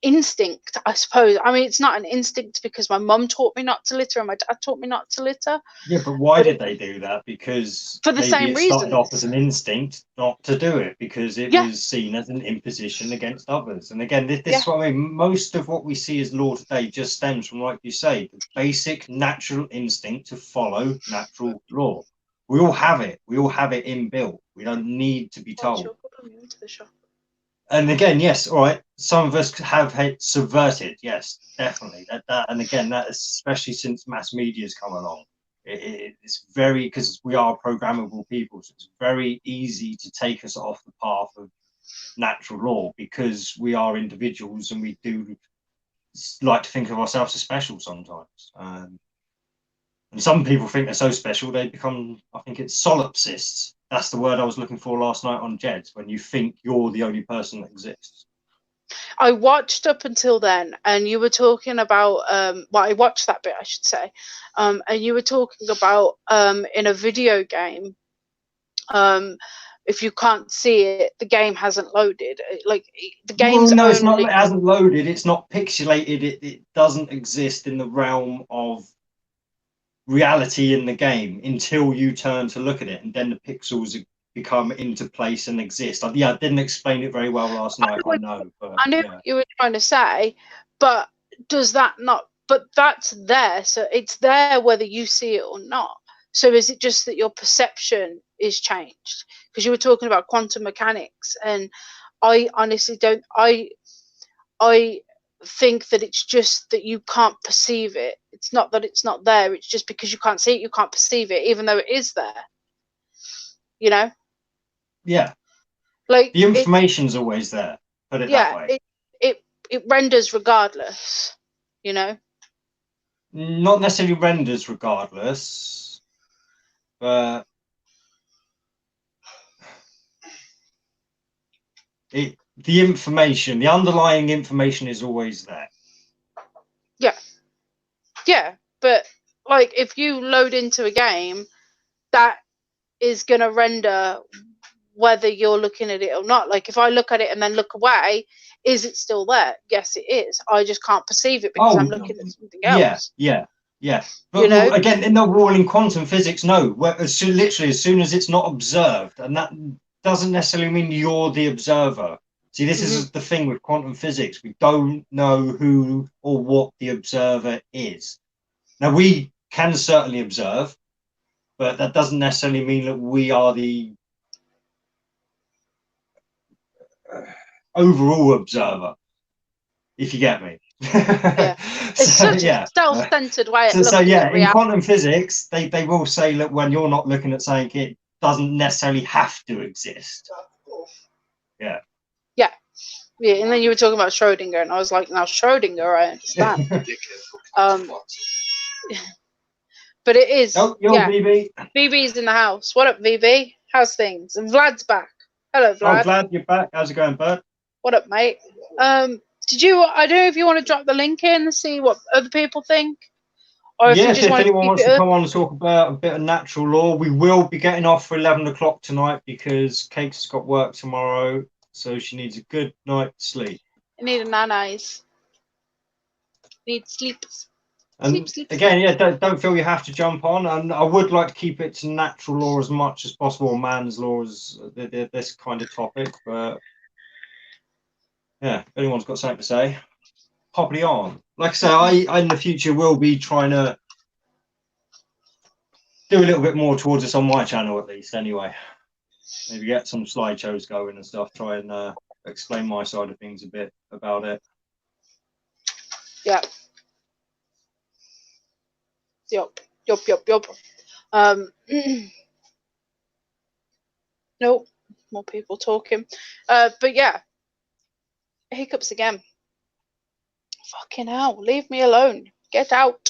instinct, I suppose. I mean, it's not an instinct because my mum taught me not to litter and my dad taught me not to litter. Yeah, but why did they do that? Because for the maybe same it started off as reasons. an instinct not to do it because it Yeah, was seen as an imposition against others. And again, this yeah, is what I mean. Most of what we see as law today just stems from, like you say, the basic natural instinct to follow natural law. We all have it. We all have it inbuilt. We don't need to be told. into the shop. And again, yes, all right. Some of us have subverted, yes, definitely. And again, that especially since mass media has come along, it's very, because we are programmable people, so it's very easy to take us off the path of natural law because we are individuals and we do like to think of ourselves as special sometimes. And some people think they're so special they become, I think it's solipsists. That's the word I was looking for last night on Jeds, when you think you're the only person that exists. I watched up until then, and you were talking about well, I watched that bit, I should say, and you were talking about in a video game, if you can't see it, the game hasn't loaded. Like, the game's no, it's not. only. It hasn't loaded. It's not pixelated. It doesn't exist in the realm of reality in the game until you turn to look at it, and then the pixels become into place and exist. Yeah, I didn't explain it very well last night. I know, but I knew yeah. what you were trying to say, but does that not? But that's there, so it's there whether you see it or not. So is it just that your perception is changed? Because you were talking about quantum mechanics, and I honestly don't. I think that it's just that you can't perceive it. It's not that it's not there. It's just because you can't see it, you can't perceive it, even though it is there. You know? Yeah. Like, the information's always there. Put it that way. It renders regardless. You know? Not necessarily renders regardless, but the information, the underlying information is always there. Yeah, but like, if you load into a game, that is going to render whether you're looking at it or not. Like, if I look at it and then look away, is it still there? Yes, it is. I just can't perceive it because I'm looking at something else. Yeah. But again, in the rule in quantum physics, no. Literally, as soon as it's not observed, and that doesn't necessarily mean you're the observer. See, this is the thing with quantum physics. We don't know who or what the observer is. Now, we can certainly observe, but that doesn't necessarily mean that we are the overall observer, if you get me. Yeah. It's such a self-centered way of looking at reality. In quantum physics, they will say that when you're not looking at something, it doesn't necessarily have to exist. Yeah. And then you were talking about Schrodinger, and I was like, now Schrodinger, I understand. But it is. Oh, VB. VB's in the house. What up, VB? How's things? And Vlad's back. Hello, Vlad. Oh, glad you're back. How's it going, bud? What up, mate? I don't know if you want to drop the link in and see what other people think. Or if you Yes, just if want to anyone keep wants it to up. come on and talk about a bit of natural law, we will be getting off for 11 o'clock tonight because Kate's got work tomorrow, so she needs a good night's sleep. I need a nani's. Need sleep. And Sleep. again, yeah, don't feel you have to jump on. And I would like to keep it to natural law as much as possible, man's law is this kind of topic. But yeah, if anyone's got something to say, pop it on. Like I say, I in the future will be trying to do a little bit more towards this on my channel, at least. Anyway, maybe get some slideshows going and stuff. Try and explain my side of things a bit about it. Yeah. Yup. Nope. More people talking. But yeah. Hiccups again. Fucking hell. Leave me alone. Get out.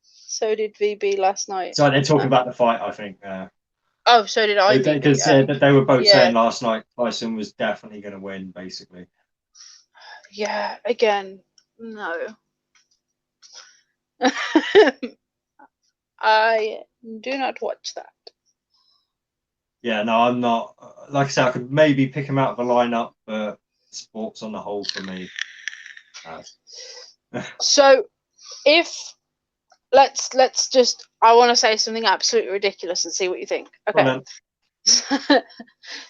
So did VB last night. So they're talking about the fight, I think. Oh, so did I. Because they were both Yeah. saying last night Tyson was definitely going to win, basically. Yeah, again, no. I do not watch that. Yeah, no, I'm not. Like I said, I could maybe pick him out of a lineup, but sports on the whole for me. So, if let's just, I want to say something absolutely ridiculous and see what you think. Okay.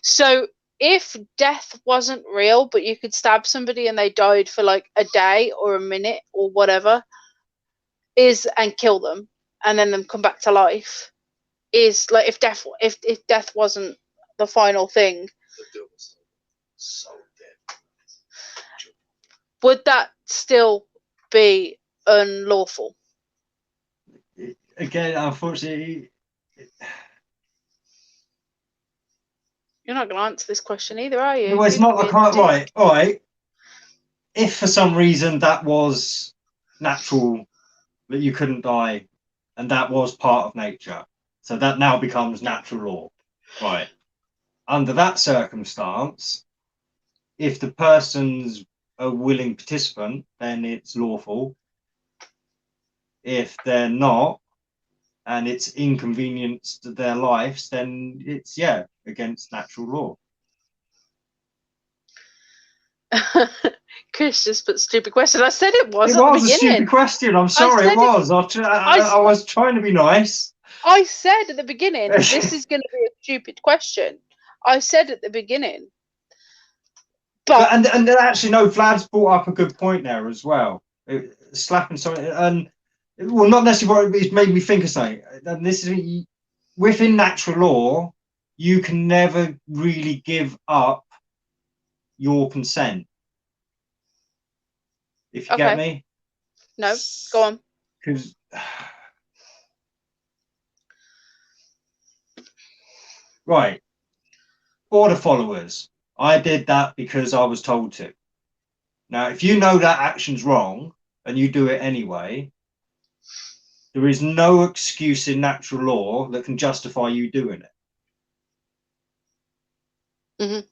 So, if death wasn't real, but you could stab somebody and they died for like a day or a minute or whatever, and kill them and then them come back to life, is like if death wasn't the final thing, would that still be unlawful? Again, unfortunately, You're not going to answer this question either, are you? no, it's not. I can't. Right, all right. If for some reason that was natural, that you couldn't die, and that was part of nature, so that now becomes natural law, right? Under that circumstance, if the person's a willing participant, then it's lawful. If they're not, and it's inconvenienced their lives, then it's against natural law. Chris just put stupid question. I said it was. It was a stupid question. I'm sorry, it was. I was trying to be nice. I said at the beginning, this is going to be a stupid question. I said at the beginning. But and actually, no, Vlad's brought up a good point there as well. Slapping something, and well, not necessarily, but it's made me think of something. And this is within natural law, you can never really give up your consent. If you get me? No, go on. Because right, order followers. I did that because I was told to. Now, if you know that action's wrong and you do it anyway, there is no excuse in natural law that can justify you doing it. Mm-hmm.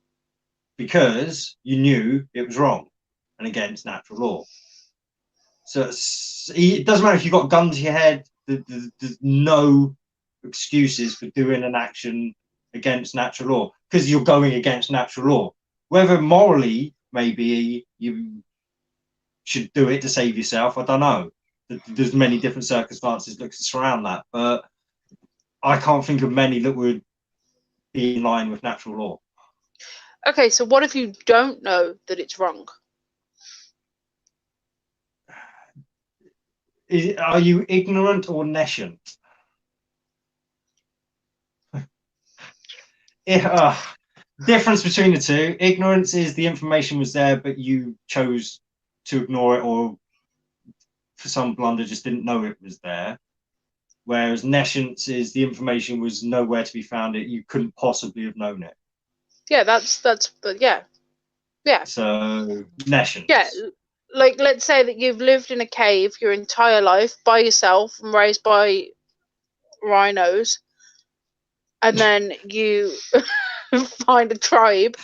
Because you knew it was wrong and against natural law. So it doesn't matter if you've got a gun to your head, there's no excuses for doing an action against natural law because you're going against natural law. Whether morally, maybe you should do it to save yourself, I don't know. There's many different circumstances that surround that, but I can't think of many that would be in line with natural law. Okay, so what if you don't know that it's wrong? Are you ignorant or nescient? Difference between the two. Ignorance is the information was there, but you chose to ignore it, or for some blunder just didn't know it was there. Whereas nescience is the information was nowhere to be found. You couldn't possibly have known it. Yeah, yeah. So nescience. Yeah, like let's say that you've lived in a cave your entire life by yourself and raised by rhinos, and then you find a tribe.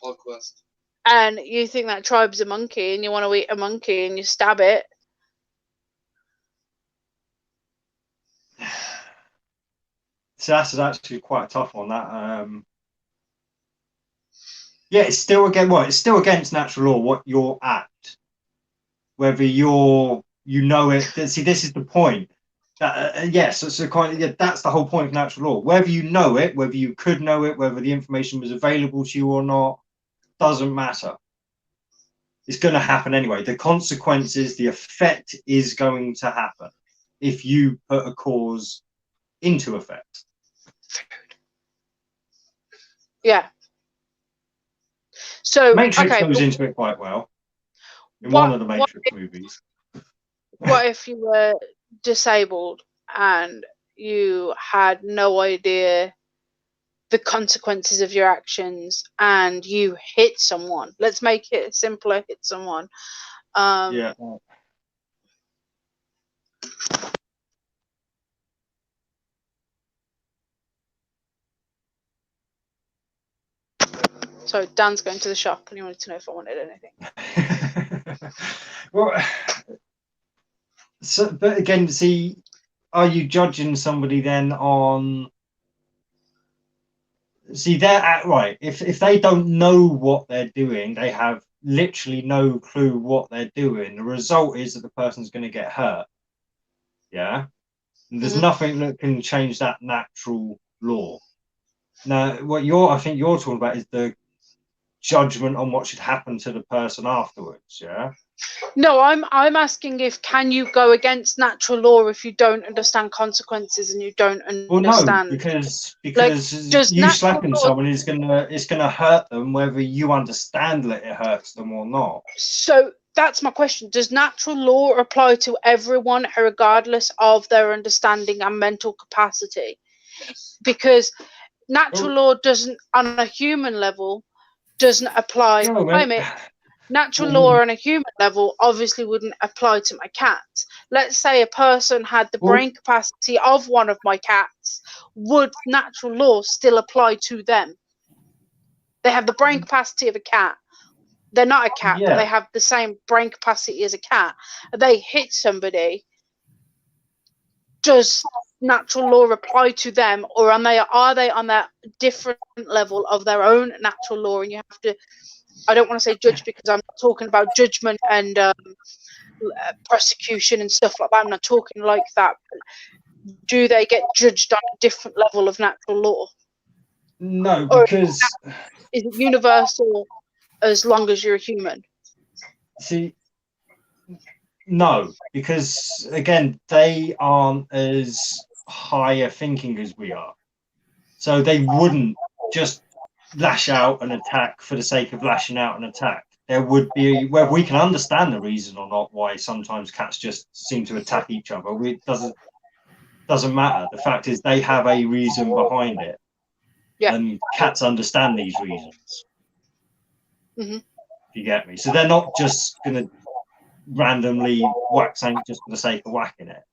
PodQuest. and you think that tribe's a monkey and you want to eat a monkey and you stab it. So that's actually quite a tough one. That yeah, it's still against natural law. What you're at, whether you know it. See, this is the point. Yes, it's a kind of, yeah, that's the whole point of natural law. Whether you know it, whether you could know it, whether the information was available to you or not, doesn't matter. It's going to happen anyway. The consequences, the effect is going to happen if you put a cause into effect. Yeah. So Matrix okay, goes into it quite well in one of the Matrix movies. What if you were disabled and you had no idea the consequences of your actions and you hit someone? Let's make it simpler. Hit someone. Yeah. So Dan's going to the shop and he wanted to know if I wanted anything. Well, so, but again, see, are you judging somebody then on? See, they're at right. If they don't know what they're doing, they have literally no clue what they're doing. The result is that the person's going to get hurt. Yeah, and there's nothing that can change that natural law. Now, I think you're talking about is the judgment on what should happen to the person afterwards. Yeah. No, I'm asking if can you go against natural law if you don't understand consequences and you don't understand. Well, no, because you slapping someone is gonna hurt them whether you understand that it hurts them or not. So that's my question. Does natural law apply to everyone regardless of their understanding and mental capacity? Because natural law doesn't, on a human level, doesn't apply. Natural law on a human level obviously wouldn't apply to my cat. Let's say a person had the brain capacity of one of my cats. Would natural law still apply to them? They have the brain capacity of a cat. They're not a cat, but they have the same brain capacity as a cat. They hit somebody. Does natural law apply to them, or are they on that different level of their own natural law? And you have to, I don't want to say judge because I'm not talking about judgment and prosecution and stuff like that. I'm not talking like that. Do they get judged on a different level of natural law? No, because is it universal as long as you're a human? See, no, because again, they aren't as higher thinking as we are. So they wouldn't just lash out and attack for the sake of lashing out and attack. There would be, whether we can understand the reason or not why sometimes cats just seem to attack each other. It doesn't matter. The fact is they have a reason behind it. Yeah. And cats understand these reasons. You get me? So they're not just going to randomly whack something just for the sake of whacking it.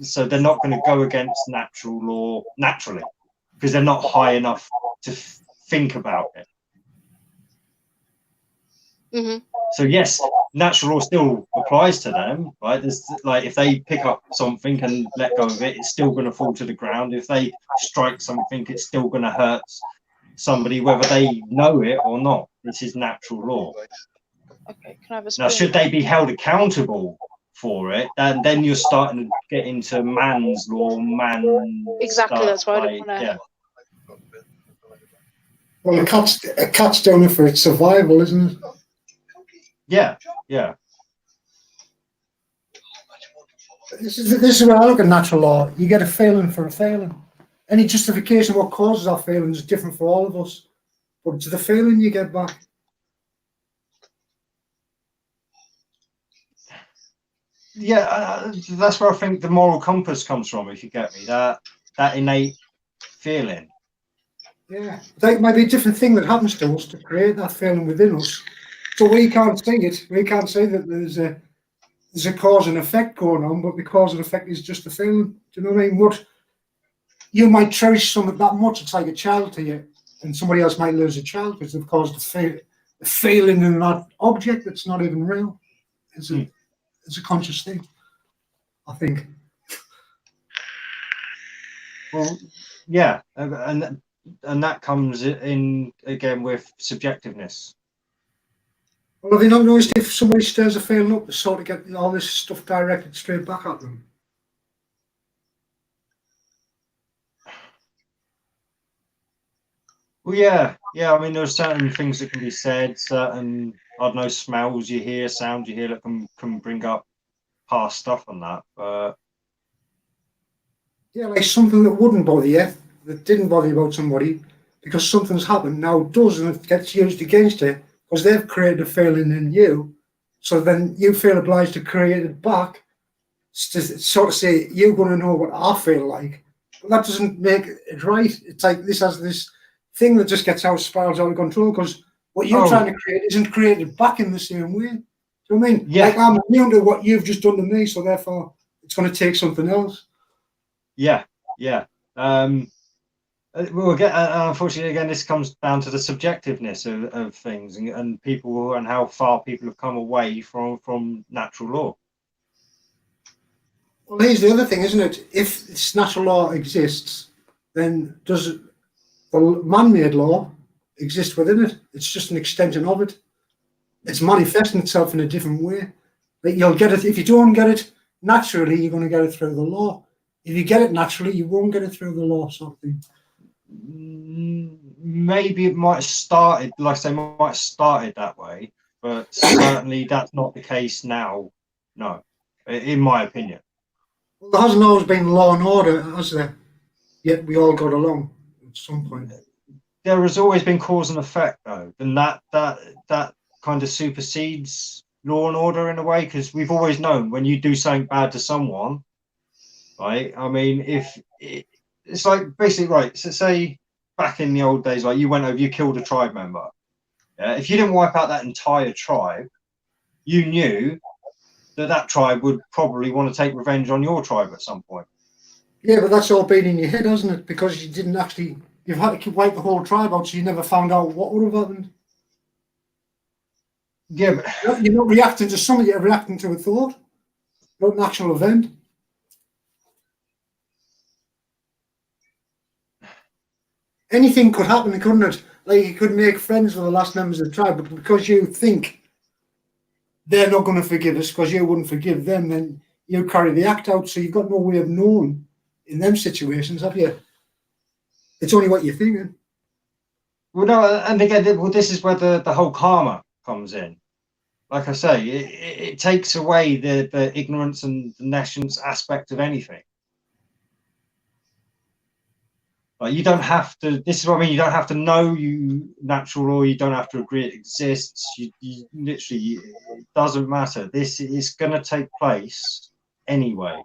So they're not going to go against natural law naturally because they're not high enough to think about it. So yes, natural law still applies to them, right? There's, like, if they pick up something and let go of it, it's still going to fall to the ground. If they strike something, it's still going to hurt somebody, whether they know it or not. This is natural law. Okay, can I have a now, should they be held accountable for it, and then you're starting to get into man's law, exactly stuff, that's why I don't want to. Well, a cat's doing it for its survival, isn't it? Yeah. This is where I look at natural law. You get a failing for a failing. Any justification of what causes our failing is different for all of us. But it's the failing you get back. Yeah, that's where I think the moral compass comes from, if you get me. That innate feeling. Yeah, that might be a different thing that happens to us to create that feeling within us. So we can't see it. We can't say that there's a cause and effect going on, but the cause and effect is just a feeling. Do you know what I mean? What you might cherish something that much, it's like a child to you, and somebody else might lose a child because they've caused feeling in that object that's not even real. It's a conscious thing, I think. Well, yeah, and that comes in again with subjectiveness. Well, have you not noticed if somebody stirs a feeling up, they sort of get all this stuff directed straight back at them? Well, yeah. I mean, there are certain things that can be said, certain, I don't know, smells you hear, sounds you hear that can bring up past stuff on that. But yeah, like something that wouldn't bother you, that didn't bother you about somebody, because something's happened now does, and it gets used against you because they've created a feeling in you. So then you feel obliged to create it back to sort of say, you're going to know what I feel like. But that doesn't make it right. It's like this has this thing that just gets spirals out of control because what you're trying to create isn't created back in the same way. Do you know what I mean? yeah, Like I'm immune to what you've just done to me, so therefore it's going to take something else. yeah. Well, again, unfortunately, again, this comes down to the subjectiveness of things and people and how far people have come away from natural law. Well, here's the other thing, isn't it? If this natural law exists, then does the man-made law exist within it? It's just an extension of it. It's manifesting itself in a different way. Like you'll get it if you don't get it naturally. You're going to get it through the law. If you get it naturally, you won't get it through the law, sort of thing. Maybe it might have started, like I say, might have started that way, but certainly that's not the case now. No, in my opinion. Well, there hasn't always been law and order, has there? Yet we all got along at some point. There has always been cause and effect, though, and that kind of supersedes law and order in a way, because we've always known when you do something bad to someone, right? I mean, it's like basically, right, so say back in the old days, like you killed a tribe member. Yeah, if you didn't wipe out that entire tribe, you knew that tribe would probably want to take revenge on your tribe at some point. Yeah, but that's all been in your head, hasn't it? Because you didn't actually, you've had to wipe the whole tribe out, so you never found out what would have happened. Yeah, but you're not reacting to something, you're reacting to a thought, not an actual event. Anything could happen, couldn't it? Like you could make friends with the last members of the tribe, but because you think they're not going to forgive us because you wouldn't forgive them, then you carry the act out, so you've got no way of knowing in them situations, have you? It's only what you're thinking. Well, no, and again, well, this is where the whole karma comes in. Like I say, it takes away the ignorance and the nescience aspect of anything. Like you don't have to. This is what I mean. You don't have to know natural law. You don't have to agree it exists. You literally, it doesn't matter. This is going to take place anyway.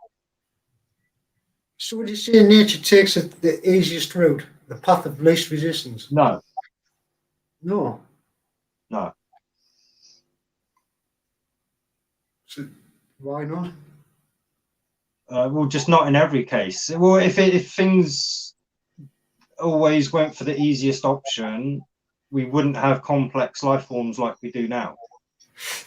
So would you say nature takes it the easiest route, the path of least resistance? No. No. No. So why not? Well, just not in every case. Well, if things always went for the easiest option, we wouldn't have complex life forms like we do now.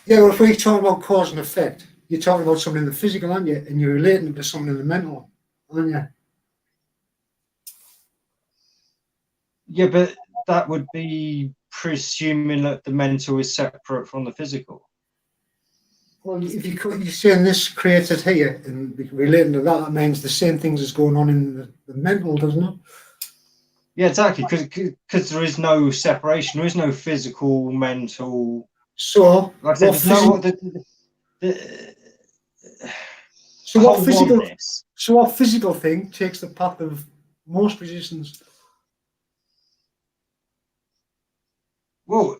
Yeah, well, if we're talking about cause and effect, you're talking about something in the physical, aren't you? And you're relating it to something in the mental, aren't you? Yeah, but that would be presuming that the mental is separate from the physical. Well, if you're saying this created here and relating to that, that means the same things is going on in the mental, doesn't it? Yeah, exactly, because there is no separation. There is no physical, mental. So, like I said, there's no what physical thing takes the path of most resistance? Well,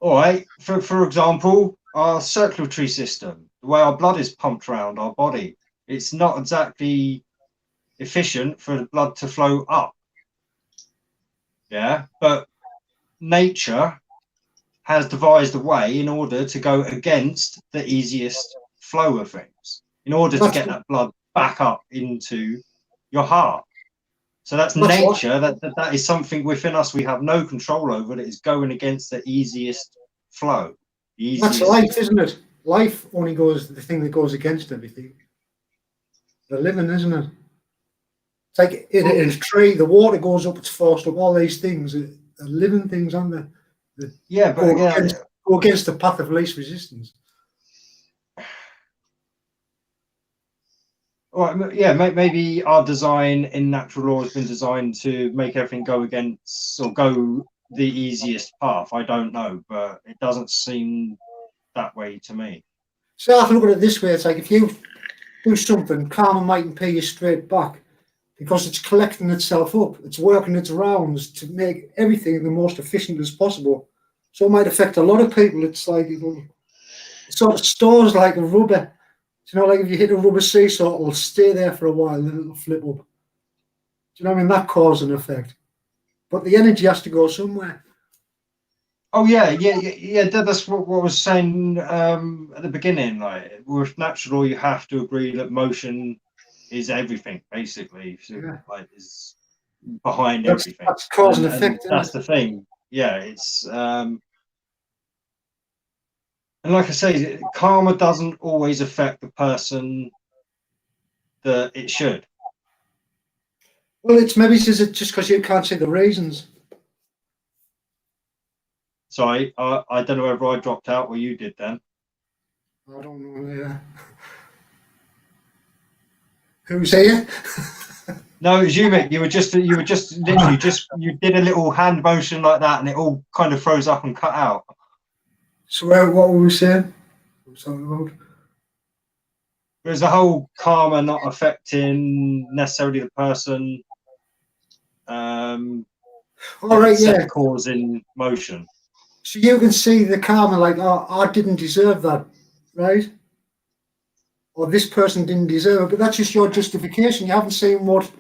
all right. For example, our circulatory system, the way our blood is pumped around our body, it's not exactly efficient for the blood to flow up. Yeah, but nature has devised a way in order to go against the easiest flow of things, in order to get that blood back up into your heart. So that's nature. That is something within us we have no control over, that is going against the easiest flow. The That's easiest. life, isn't it? Life only goes the thing that goes against everything. The living, isn't it? It's like in a tree, the water goes up, it's forced up. All these things are living things, aren't they? That Yeah, but again, go against the path of least resistance. Right, yeah, maybe our design in natural law has been designed to make everything go against or go the easiest path. I don't know, but it doesn't seem that way to me. So I can look at it this way: it's like if you do something, karma mightn't pay you straight back because it's collecting itself up. It's working its rounds to make everything the most efficient as possible. So it might affect a lot of people. It's like it sort of stores like a rubber. You know, like if you hit a rubber seesaw, it'll stay there for a while, then it'll flip up. Do you know what I mean? That cause and effect. But the energy has to go somewhere. Oh yeah. That's what I was saying at the beginning. Like with natural law, you have to agree that motion is everything, basically. So, Yeah. like is behind That's everything. cause and And effect. that's the thing. Yeah, it's and like I say, karma doesn't always affect the person that it should. Well, it's maybe just because you can't see the reasons. Sorry, I don't know whether I dropped out or you did then. I don't know. Yeah. Who's here? No, it was you, Mick. You were just literally you did a little hand motion like that, and it all kind of froze up and cut out. So what were we saying? What were we talking about? There's the whole karma not affecting necessarily the person. All right, set yeah. cause in motion. So you can see the karma, like, oh, I didn't deserve that, right? Or this person didn't deserve it, but that's just your justification. You haven't seen what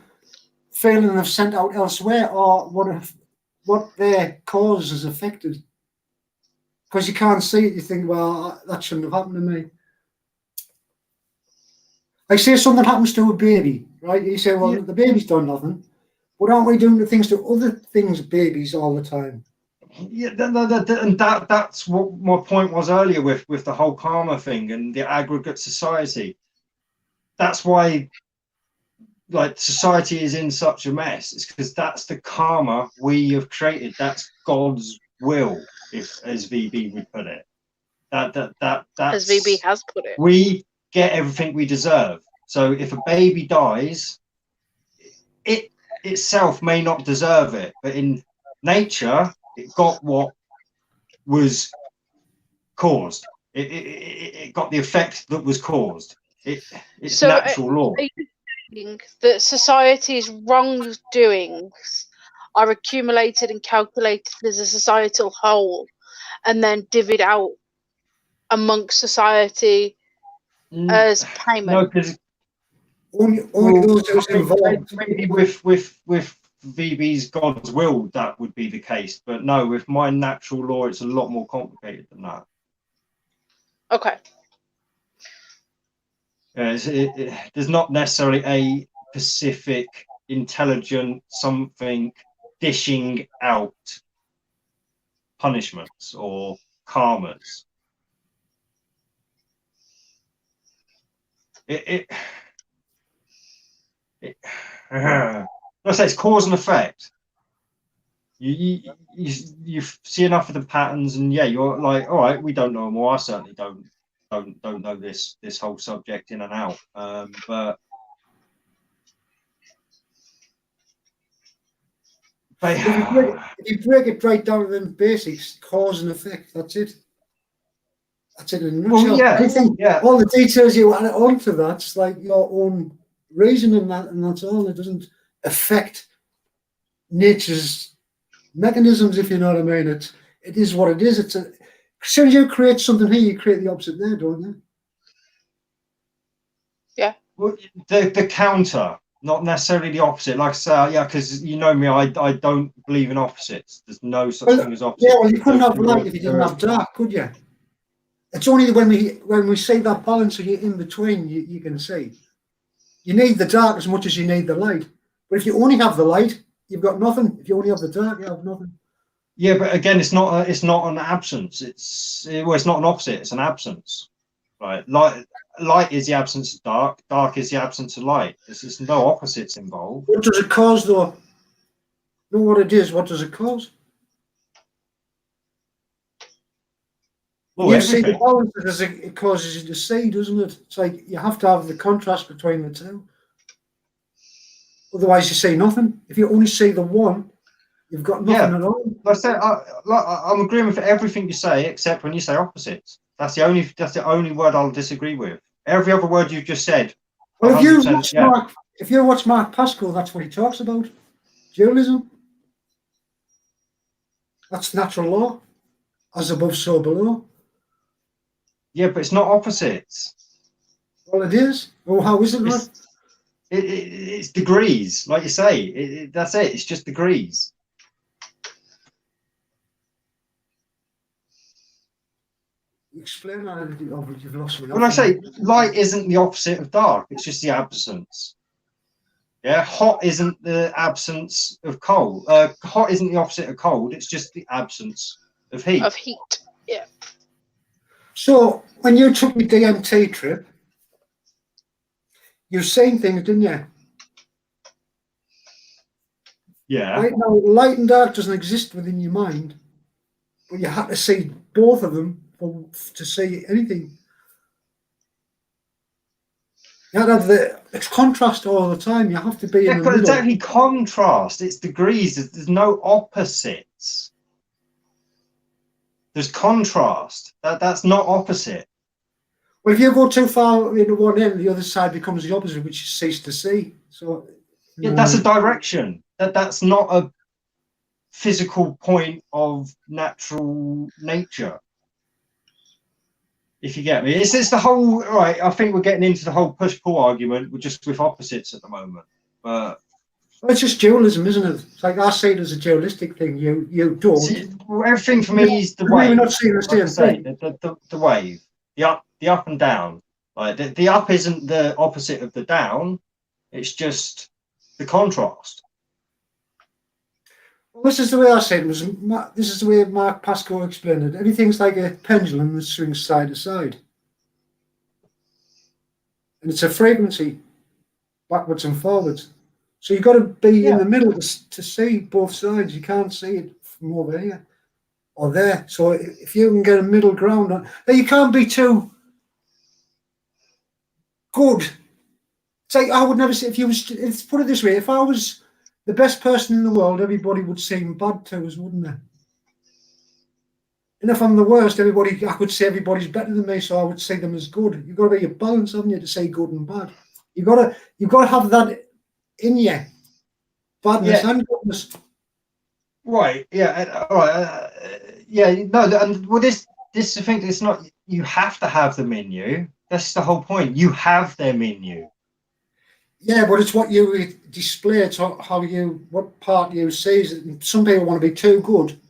failing have sent out elsewhere or what their cause has affected. Because you can't see it, you think, well, that shouldn't have happened to me. Like, say something happens to a baby, right? You say, well, the baby's done nothing. But aren't we doing the things to other things, babies, all the time? Yeah, and that's what my point was earlier with the whole karma thing and the aggregate society. That's why, like, society is in such a mess. It's because that's the karma we have created. That's God's will, if as VB would put it. That's As VB has put it. We get everything we deserve. So if a baby dies, it itself may not deserve it, but in nature, it got what was caused. It got the effect that was caused. It's So, natural law. Are you saying that society's wrongdoings are accumulated and calculated as a societal whole and then divvied out amongst society as payment? No, because Only those who's involved. maybe with VB's God's will that would be the case, but no, with my natural law, it's a lot more complicated than that. Okay. There's not necessarily a specific intelligent something dishing out punishments or karmas. I say it's cause and effect. You see enough of the patterns, and yeah, you're like, all right, we don't know more. I certainly don't know this whole subject in and out. But if you break it right down to the basics, cause and effect, that's it. That's it in a nutshell. Yeah. All the details you add onto that's like your own reasoning, and that's all. It doesn't affect nature's mechanisms, if you know what I mean. It is what it is. As soon as you create something here, you create the opposite there, don't you? Yeah. Well, the counter, not necessarily the opposite. Like I say, yeah, because you know me, I don't believe in opposites. There's no such thing as opposites. Yeah, well, you couldn't have light if you didn't have dark, could you? It's only when we see that balance in between, you can see. You need the dark as much as you need the light. But if you only have the light, you've got nothing. If you only have the dark, you have nothing. Yeah, but again, it's not an absence. It's not an opposite. It's an absence. Right? Light is the absence of dark. Dark is the absence of light. There's no opposites involved. What does it cause, though? Know what it is? What does it cause? Oh, You see the everything. balance it causes you to see, doesn't it? It's like you have to have the contrast between the two. Otherwise, you see nothing. If you only see the one, you've got nothing Yeah. at all. Like I said, I'm agreeing with everything you say, except when you say opposites. That's the only word I'll disagree with. Every other word you've just said, Well, 100%. Yeah. if you watch Markpassio, that's what he talks about. Dualism. That's natural law. As above, so below. Yeah, but it's not opposites. Well, it is. Oh, how is it not? It's degrees, like you say. That's it. It's just degrees. Explain that. You've lost me. When I say light isn't the opposite of dark, it's just the absence. Yeah, hot isn't the absence of cold. Hot isn't the opposite of cold. It's just the absence of heat. Of heat. Yeah. So, when you took the DMT trip, you've seen things, didn't you? Yeah. Right now, light and dark doesn't exist within your mind, but you had to see both of them to see anything. You had to have it's contrast all the time. You have to be in the middle. Exactly. Contrast. It's degrees. There's no opposites. There's contrast. That's not opposite. Well, if you go too far into one end, the other side becomes the opposite, which you cease to see. So, Yeah, that's a direction. That's not a physical point of natural nature. If you get me, it's the whole right. I think we're getting into the whole push-pull argument. We're just with opposites at the moment. But well, it's just dualism, isn't it? It's like I see it as a dualistic thing. You don't. see, everything for me is the We're wave. not seeing the same thing. The wave, the up and down. Like the up isn't the opposite of the down. It's just the contrast. Well, this is the way I see it. This is the way Markpassio explained it. Everything's like a pendulum that swings side to side. And it's a frequency, backwards and forwards. So you've got to be in the middle to see both sides. You can't see it from over here or there. So if you can get a middle ground, you can't be too good. It's like I would never say, let's put it this way, if I was the best person in the world, everybody would seem bad to us, wouldn't they? And if I'm the worst, I could say everybody's better than me, so I would see them as good. You've got to be a balance, haven't you, to say good and bad. You've got to have that in you, badness and goodness. Right. Yeah. Right. Yeah. No. And well, this I think it's not. You have to have them in you. That's the whole point. You have them in you. Yeah, but it's what you display. It's what part you see. Some people want to be too good,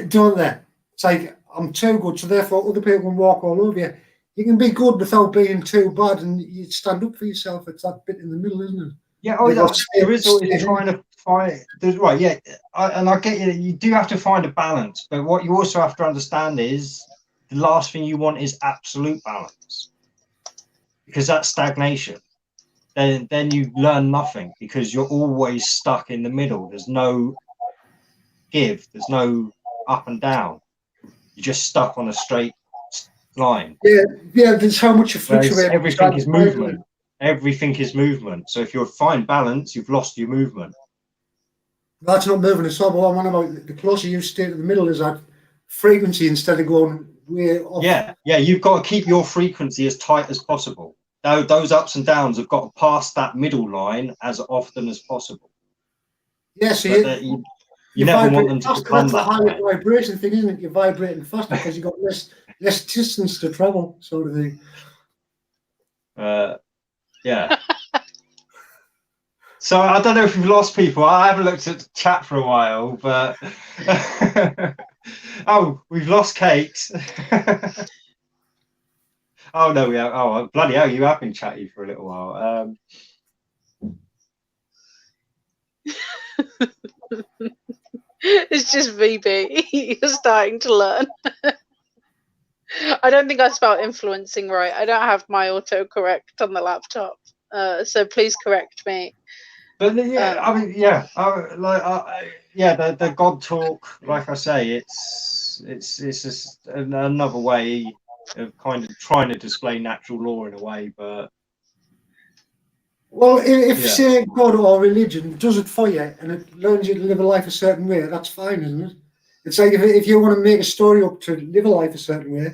don't they? It's like, I'm too good, so therefore other people can walk all over you. You can be good without being too bad, and you stand up for yourself. It's that bit in the middle, isn't it? Yeah. Oh, there is always trying to find. Right. Yeah. And I get you. You do have to find a balance, but what you also have to understand is the last thing you want is absolute balance, because that's stagnation. Then you learn nothing, because you're always stuck in the middle. There's no give. There's no up and down. You're just stuck on a straight line. Yeah. There's how much you fluctuate. Everything is movement. Everything is movement. So if you find balance, you've lost your movement. That's not moving at all. But what I'm on about, the closer you stay to the middle, is that frequency instead of going way off. Yeah. You've got to keep your frequency as tight as possible. Now, those ups and downs have got to pass that middle line as often as possible. Yeah, so you never want them to become that. That's the high vibration thing, isn't it? You're vibrating faster because you've got less distance to travel, sort of thing. Yeah. So I don't know if we've lost people. I haven't looked at the chat for a while, but oh, we've lost Kate. Oh no, we have. Oh bloody hell, you have been chatty for a little while. It's just VB. You're starting to learn. I don't think I spelled influencing right. I don't have my autocorrect on the laptop, so please correct me. But yeah, I mean, yeah, yeah, the God talk, like I say, it's just another way of kind of trying to display natural law in a way, but. Well, if Yeah. say God or religion does it for you and it learns you to live a life a certain way, that's fine, isn't it? It's like if you want to make a story up to live a life a certain way,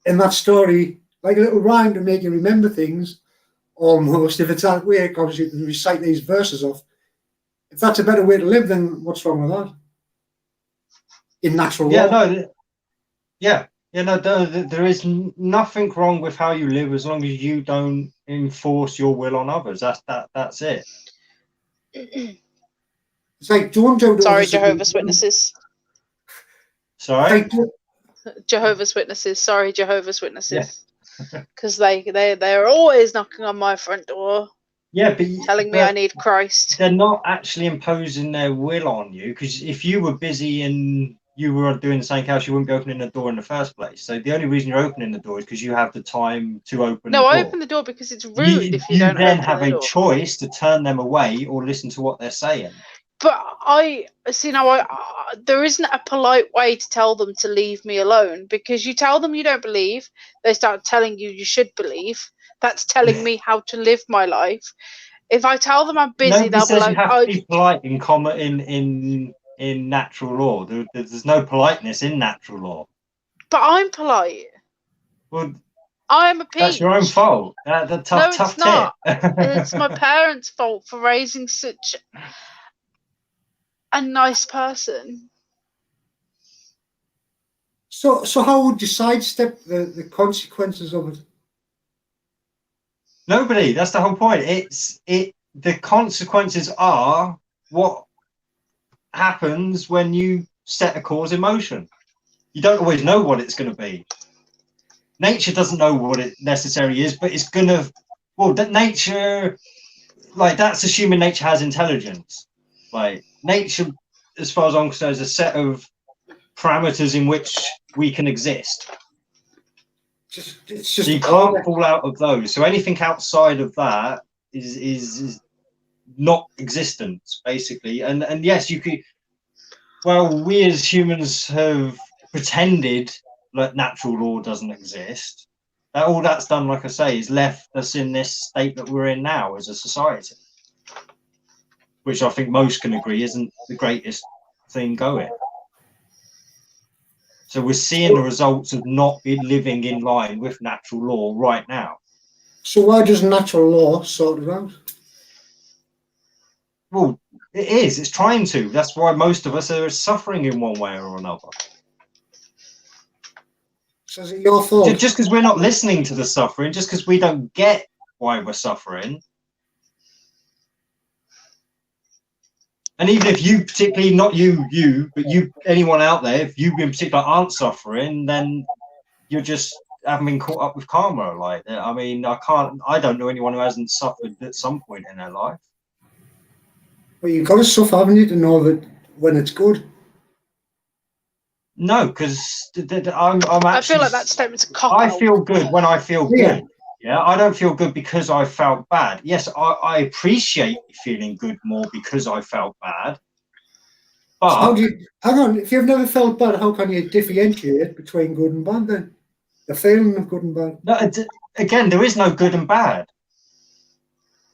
in that story, like a little rhyme to make you remember things, almost, if it's that way, because you can recite these verses off. If that's a better way to live, then what's wrong with that? In natural Yeah, law. no, yeah, no, there is nothing wrong with how you live as long as you don't enforce your will on others. That's it. It's like, don't do it. Sorry, Jehovah's Witnesses. Sorry? Jehovah's Witnesses. Sorry, Jehovah's Witnesses. Because they're always knocking on my front door. Yeah, but telling me I need Christ. They're not actually imposing their will on you, because if you were busy and you were doing something else, you wouldn't be opening the door in the first place. So the only reason you're opening the door is because you have the time to open the door. No, I open the door because it's rude if you don't then open have the a door. choice to turn them away or listen to what they're saying. But I see now. There isn't a polite way to tell them to leave me alone, because you tell them you don't believe, they start telling you you should believe. That's telling me how to live my life. If I tell them I'm busy, Nobody says they'll be like, you have to be polite in natural law. There's no politeness in natural law. But I'm polite. Well, I'm a peach. That's your own fault. Tough it's not. tip. It's my parents' fault for raising such a nice person. So how would you sidestep the consequences of it? Nobody. That's the whole point. The consequences are what happens when you set a cause in motion. You don't always know what it's going to be. Nature doesn't know what it necessarily is, but it's going to. Well, that nature, like, that's assuming nature has intelligence. Like, nature, as far as I'm concerned, is a set of parameters in which we can exist. It's just so you can't fall out of those. So anything outside of that is not existence, basically. And yes, you could. Well, we as humans have pretended that natural law doesn't exist. All that's done, like I say, is left us in this state that we're in now as a society, which I think most can agree isn't the greatest thing going. So we're seeing the results of not living in line with natural law right now. So why does natural law sort it out? Well, it is. It's trying to. That's why most of us are suffering in one way or another. So is it your fault? Just because we're not listening to the suffering, just because we don't get why we're suffering. And even if you particularly, not you, but anyone out there, if you in particular aren't suffering, then you're just haven't been caught up with karma. Like, I mean, I don't know anyone who hasn't suffered at some point in their life. Well, you've got to suffer, haven't you, to know that when it's good? No, because I'm actually. I feel like that statement's a cop-out. I feel good when I feel good. Yeah, I don't feel good because I felt bad. Yes, I appreciate feeling good more because I felt bad. But so how do you, hang on, if you've never felt bad, how can you differentiate between good and bad then? The feeling of good and bad. No, again, there is no good and bad.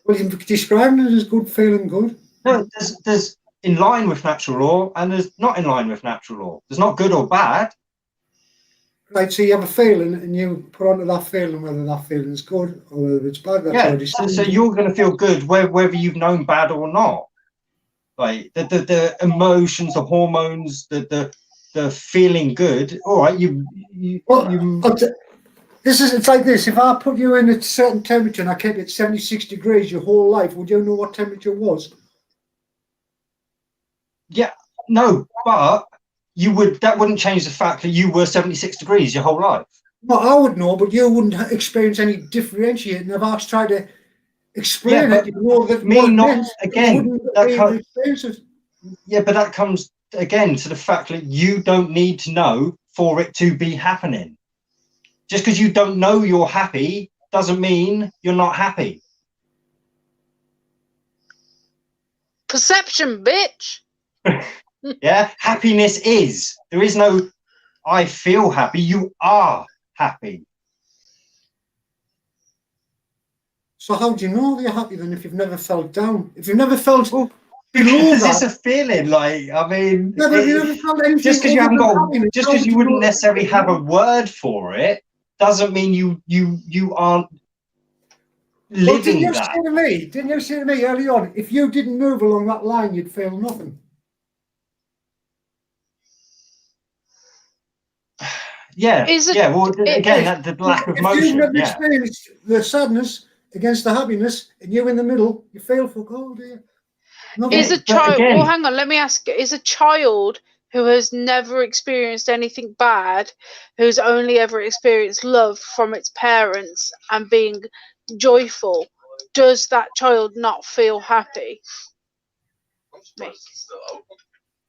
Well, you're describing it as good, feeling good. No, there's in line with natural law and there's not in line with natural law. There's not good or bad. Right, so you have a feeling and you put onto that feeling whether that feeling is good or whether it's bad. That's so you're going to feel good whether you've known bad or not. Like the emotions, the hormones, the feeling good. All right, it's like this. If I put you in a certain temperature and I kept it 76 degrees your whole life, would you know what temperature was? Yeah, no, but that wouldn't change the fact that you were 76 degrees your whole life. No, I would know, but you wouldn't experience any differentiating. If I was trying to explain it, you know that me not meant, again. Yeah, but that comes again to the fact that you don't need to know for it to be happening. Just because you don't know you're happy doesn't mean you're not happy. Perception, bitch. Yeah, happiness is. There is no I feel happy. You are happy. So how do you know that you're happy then if you've never felt down? If you've never felt below Because that, it's a feeling. Like, I mean, yeah, but if you never felt anything just because you other haven't than got, happiness, just how because would you wouldn't know necessarily that? have a word for it, doesn't mean you aren't Well, didn't living you that. say to me? Didn't you say to me early on? If you didn't move along that line, you'd feel nothing. Yeah, yeah. Well, again, If, the lack of if you've motion. never Yeah. experienced the sadness against the happiness, and you in the middle, you feel fuck all, do you? Nothing. Is a But child? Well, again, hang on. Let me ask you: is a child who has never experienced anything bad, who's only ever experienced love from its parents and being joyful, does that child not feel happy?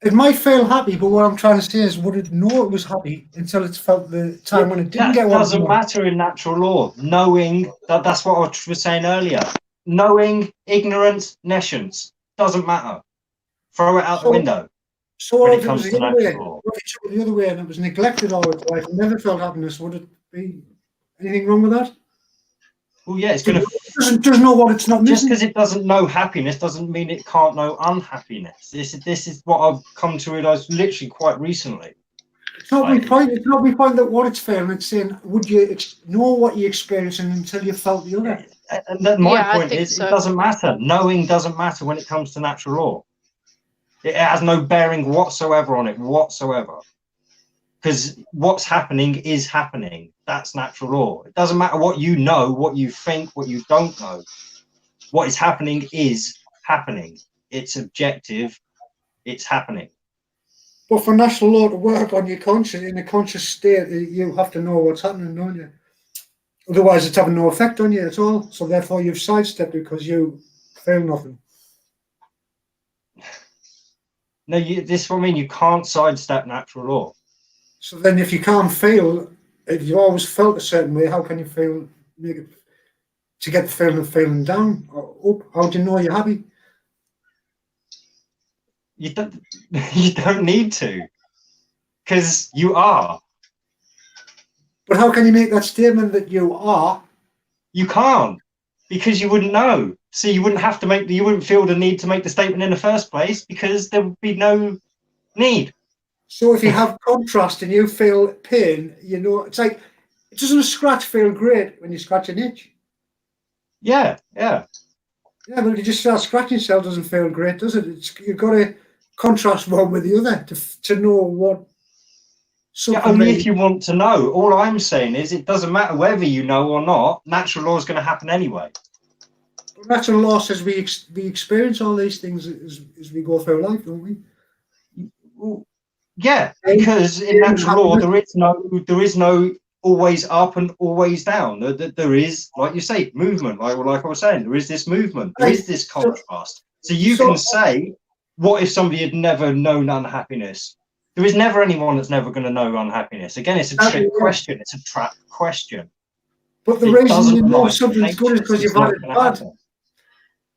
It might feel happy, but what I'm trying to say is, would it know it was happy until it's felt the time when it didn't get that what it doesn't wanted? matter in natural law. Knowing that's what I was saying earlier. Knowing, ignorance, nescience doesn't matter. Throw it out the window. So when what it if it comes was to the other way? natural law. What if it was the other way and it was neglected all its life and never felt happiness? Would it be anything wrong with that? Well, yeah, it's going to. It doesn't know what it's not Just missing. because it doesn't know happiness doesn't mean it can't know unhappiness. This is what I've come to realize literally quite recently. It's not my point. It's not my point that what it's feeling. It's saying, would you know what you're experiencing until you felt the other? And then my Yeah, I point think is, so. it doesn't matter. Knowing doesn't matter when it comes to natural law. It has no bearing whatsoever on it, whatsoever. Because what's happening is happening. That's natural law. It doesn't matter what you know, what you think, what you don't know. What is happening is happening. It's objective. It's happening. But for natural law to work on your conscience, in a conscious state, you have to know what's happening, don't you? Otherwise, it's having no effect on you at all. So therefore, you've sidestepped it because you feel nothing. No, this is what I mean. You can't sidestep natural law. So then, if you can't feel, if you always felt a certain way, how can you feel? To get the feeling of feeling down or up, how do you know you're happy? You don't. You don't need to, because you are. But how can you make that statement that you are? You can't, because you wouldn't know. So you wouldn't have to make. You wouldn't feel the need to make the statement in the first place because there would be no need. So if you have contrast and you feel pain, you know, it's like, doesn't a scratch feel great when you scratch an itch? Yeah, yeah. Yeah, but if you just start scratching yourself, doesn't feel great, does it? You've got to contrast one with the other to know what. Yeah, only if you want to know. All I'm saying is it doesn't matter whether you know or not. Natural law is going to happen anyway. Natural law says we experience all these things as we go through life, don't we? Well, yeah, because in natural law there is no always up and always down. There is, like you say, movement. Like I was saying, there is this movement. There is this contrast. So you can say, what if somebody had never known unhappiness? There is never anyone that's never going to know unhappiness. Again, it's a trick question. It's a trap question. But the reason you know something's good is because you've had it bad.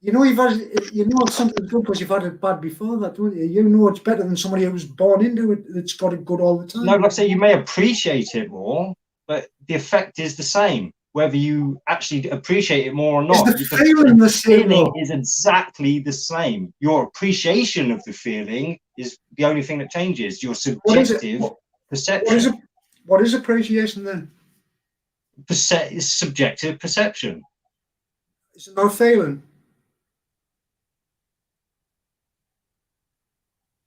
You know something's good because you've had it bad before that, don't you? You know it's better than somebody who was born into it that's got it good all the time. No, like I say, you may appreciate it more, but the effect is the same, whether you actually appreciate it more or not. Is the feeling the same? The feeling is exactly the same. Your appreciation of the feeling is the only thing that changes. Your subjective perception. What is appreciation then? Is subjective perception. Is it not feeling?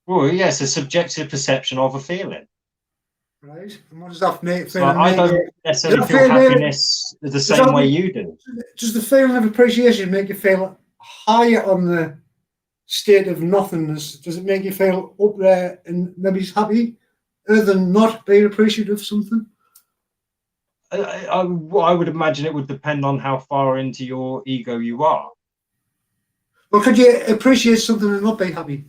Well, yes, a subjective perception of a feeling. Right. And what does that make? So I don't necessarily feel happiness the same way you do. Does the feeling of appreciation make you feel higher on the state of nothingness? Does it make you feel up there and maybe happy other than not being appreciative of something? I would imagine it would depend on how far into your ego you are. Well, could you appreciate something and not be happy?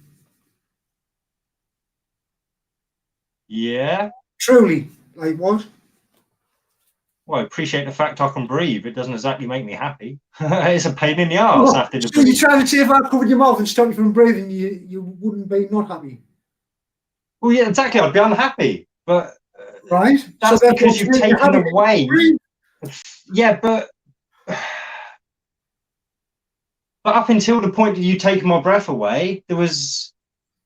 Yeah. Truly, like what? Well, I appreciate the fact I can breathe. It doesn't exactly make me happy. It's a pain in the arse Oh, after the so you're breathe. trying to say if I covered your mouth and stopped you from breathing, you wouldn't be not happy, Well, yeah, exactly. I'd be unhappy, but right? So that's therefore, because you've taken away. Yeah, but up until the point that you taken my breath away, there was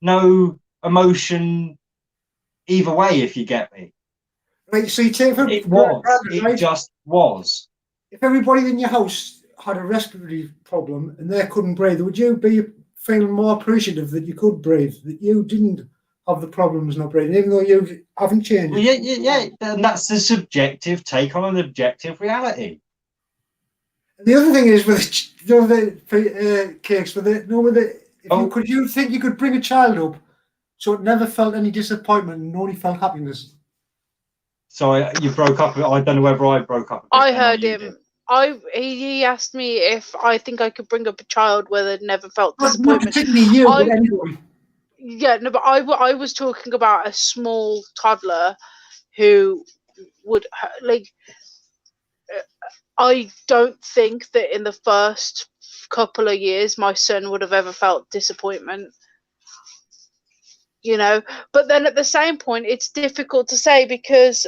no emotion either way. If you get me, Right. So you take for it was. granted, It right? just was. If everybody in your house had a respiratory problem and they couldn't breathe, would you be feeling more appreciative that you could breathe, that you didn't have the problems not breathing, even though you haven't changed? Well, yeah. And that's the subjective take on an objective reality. And the other thing is with the cakes, could you think you could bring a child up so it never felt any disappointment and only felt happiness? So you broke up. I don't know whether I broke up. I heard him. He asked me if I think I could bring up a child where they'd never felt Not disappointment. particularly you, but anybody. Yeah, no, but I was talking about a small toddler who would like. I don't think that in the first couple of years my son would have ever felt disappointment. You know, but then at the same point, it's difficult to say because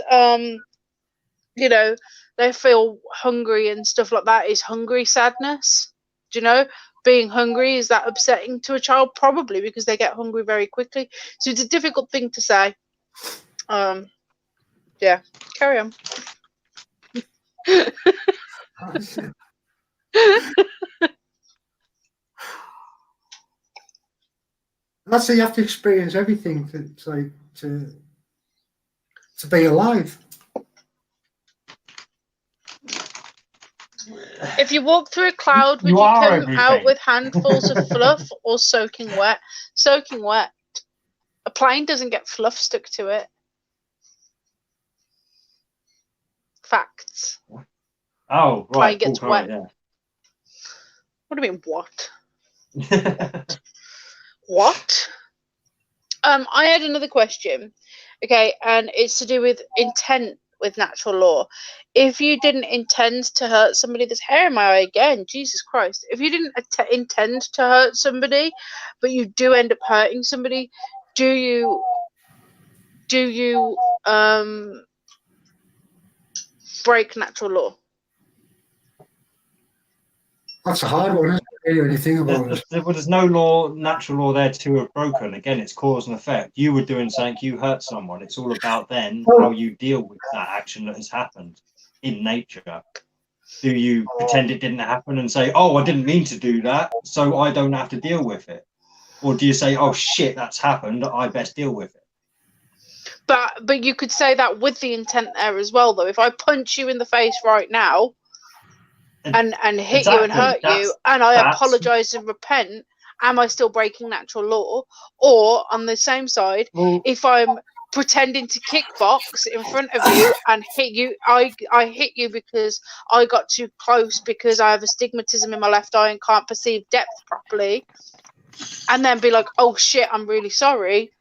you know, they feel hungry and stuff like that. Is hungry sadness? Do you know? Being hungry, is that upsetting to a child? Probably, because they get hungry very quickly. So it's a difficult thing to say. Yeah, carry on. That's how you have to experience everything to be alive. If you walk through a cloud, would you come out with handfuls of fluff or soaking wet? Soaking wet. A plane doesn't get fluff stuck to it. Facts. Oh, right. Plane gets wet. Yeah. What do you mean, what? What? I had another question. Okay, and it's to do with intent with natural law. If you didn't intend to hurt somebody, there's hair in my eye again. Jesus Christ! If you didn't intend to hurt somebody, but you do end up hurting somebody, do you break natural law? That's a hard one, isn't it? Anything about it. There's no natural law there to have broken. Again, it's cause and effect. You were doing something, you hurt someone. It's all about then how you deal with that action that has happened in nature. Do you pretend it didn't happen and say, oh, I didn't mean to do that, so I don't have to deal with it? Or do you say, oh, shit, that's happened, I best deal with it? But you could say that with the intent there as well, though. If I punch you in the face right now, and hit you and hurt you, and I apologize and repent, am I still breaking natural law? Or on the same side, if I'm pretending to kickbox in front of you and hit you, I hit you because I got too close because I have astigmatism in my left eye and can't perceive depth properly, and then be like, oh shit, I'm really sorry,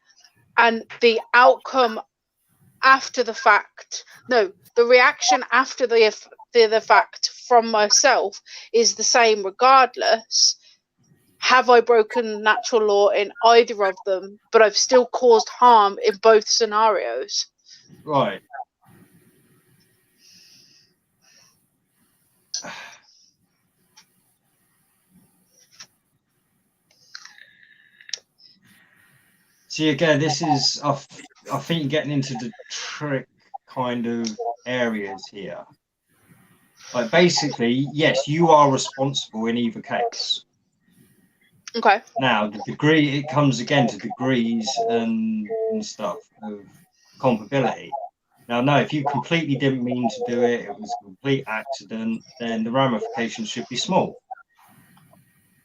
and the outcome after the fact, no, the reaction after the fact from myself is the same regardless. Have I broken natural law in either of them, but I've still caused harm in both scenarios? Right. See, again, this is, I think you're getting into the trick kind of areas here. Like, basically, yes, you are responsible in either case. Okay. Now, the degree, it comes again to degrees and stuff of culpability. Now, no, if you completely didn't mean to do it, it was a complete accident, then the ramifications should be small.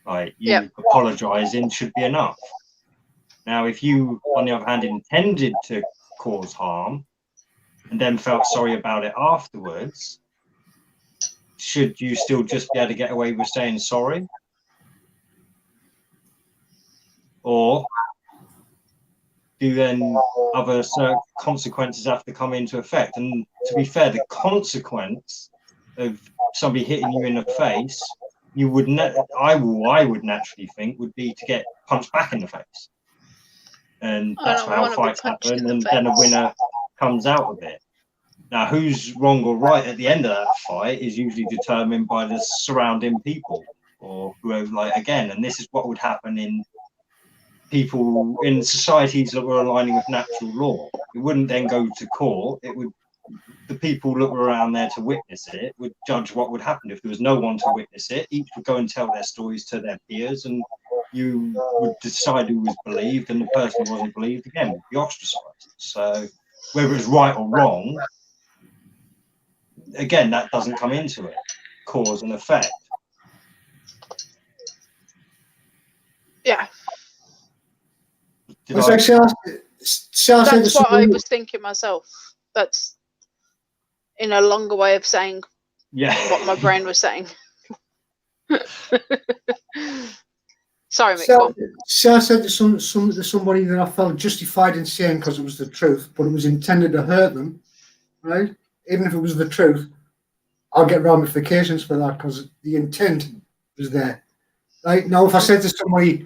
Like, you apologizing should be enough. Now, if you, on the other hand, intended to cause harm and then felt sorry about it afterwards, should you still just be able to get away with saying sorry? Or do then other consequences have to come into effect? And to be fair, the consequence of somebody hitting you in the face, you would I would naturally think would be to get punched back in the face, and that's how fights happen, and then a winner comes out of it. Now, who's wrong or right at the end of that fight is usually determined by the surrounding people or whoever. Like, again, and this is what would happen in people in societies that were aligning with natural law. It wouldn't then go to court. It would, the people that were around there to witness it would judge what would happen. If there was no one to witness it, each would go and tell their stories to their peers, and you would decide who was believed, and the person who wasn't believed, again, would be ostracized. So whether it's right or wrong, again, that doesn't come into it. Cause and effect. Yeah. That's what I was thinking myself. That's in a longer way of saying what my brain was saying. Sorry, Mick. I said to somebody that I felt justified in saying because it was the truth, but it was intended to hurt them, right? Even if it was the truth, I'll get ramifications for that because the intent was there. Right? Now, if I said to somebody,